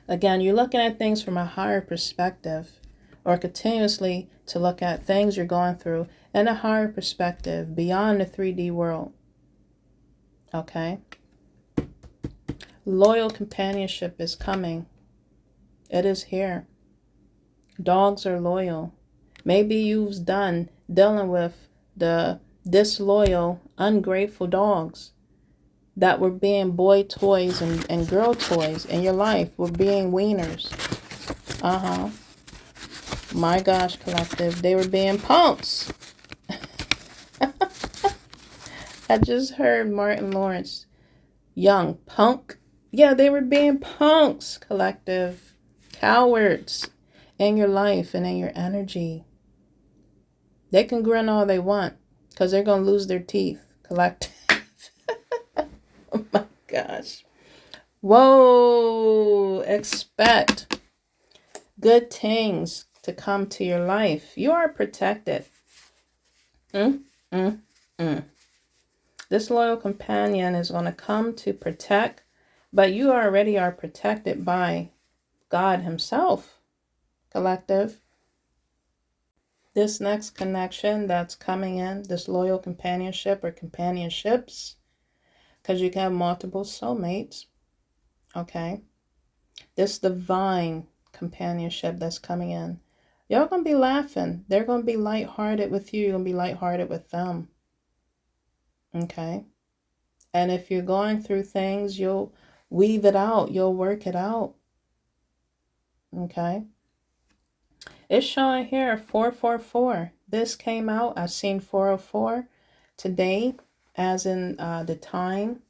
Again, you're looking at things from a higher perspective, or continuously to look at things you're going through in a higher perspective beyond the 3D world. Okay? Loyal companionship is coming. It is here. Dogs are loyal. Maybe you've done dealing with the disloyal, ungrateful dogs that were being boy toys and girl toys in your life, were being wieners. My gosh, collective, they were being punks. I just heard Martin Lawrence, young punk. Yeah, they were being punks, collective. Cowards in your life and in your energy. They can grin all they want because they're going to lose their teeth, collective. Oh my gosh. Whoa. Expect good things to come to your life. You are protected. This loyal companion is going to come to protect, but you already are protected by God himself, collective. This next connection that's coming in, this loyal companionship or companionships, because you can have multiple soulmates, okay? This divine companionship that's coming in, y'all going to be laughing. They're going to be lighthearted with you. You're going to be lighthearted with them, okay? And if you're going through things, you'll weave it out. You'll work it out, okay? It's showing here 444. This came out. I've seen 404 today, as in the time.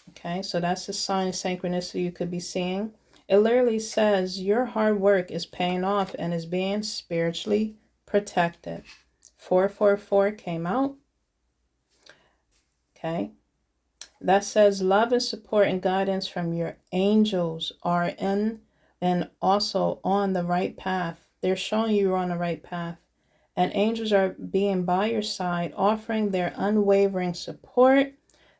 Okay, so that's a sign of synchronicity you could be seeing. It literally says your hard work is paying off and is being spiritually protected. 444 came out. Okay. That says love and support and guidance from your angels are in and also on the right path. They're showing you're on the right path. And angels are being by your side, offering their unwavering support.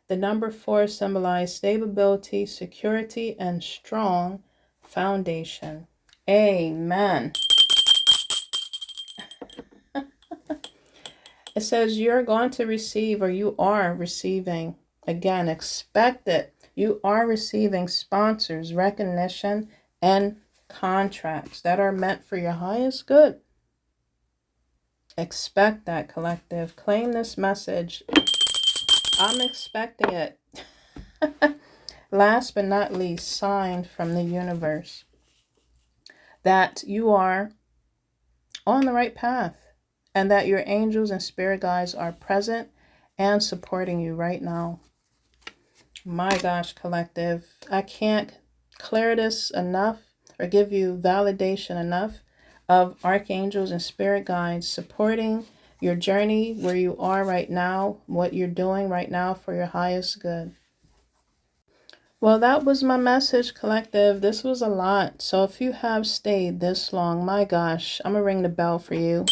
The number 4 symbolizes stability, security, and strong foundation. Amen. It says you're going to receive, or you are receiving. Again, expect it. You are receiving sponsors, recognition, and contracts that are meant for your highest good. Expect that, collective. Claim this message. I'm expecting it. Last but not least, sign from the universe that you are on the right path and that your angels and spirit guides are present and supporting you right now. My gosh, collective, I can't clear this enough or give you validation enough of archangels and spirit guides supporting your journey where you are right now, what you're doing right now for your highest good. Well, that was my message, collective. This was a lot. So if you have stayed this long, my gosh, I'm going to ring the bell for you.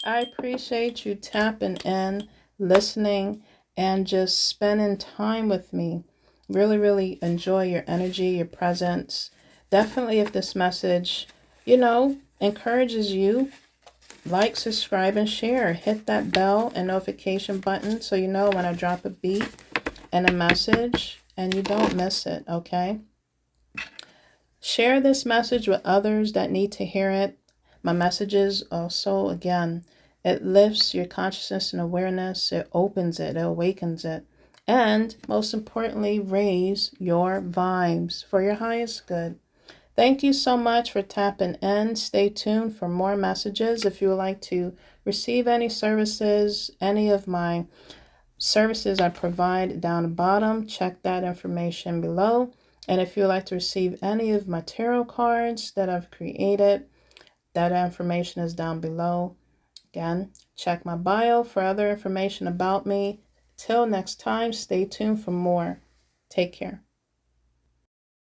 I appreciate you tapping in, listening, and just spending time with me. Really, really enjoy your energy, your presence. Definitely if this message, encourages you, like, subscribe, and share. Hit that bell and notification button so you know when I drop a beat and a message and you don't miss it, okay? Share this message with others that need to hear it. My messages also, again, it lifts your consciousness and awareness. It opens it. It awakens it. And most importantly, raise your vibes for your highest good. Thank you so much for tapping in. Stay tuned for more messages. If you would like to receive any services, any of my services I provide down the bottom, check that information below. And if you would like to receive any of my tarot cards that I've created, that information is down below. Again, check my bio for other information about me. Till next time, stay tuned for more. Take care.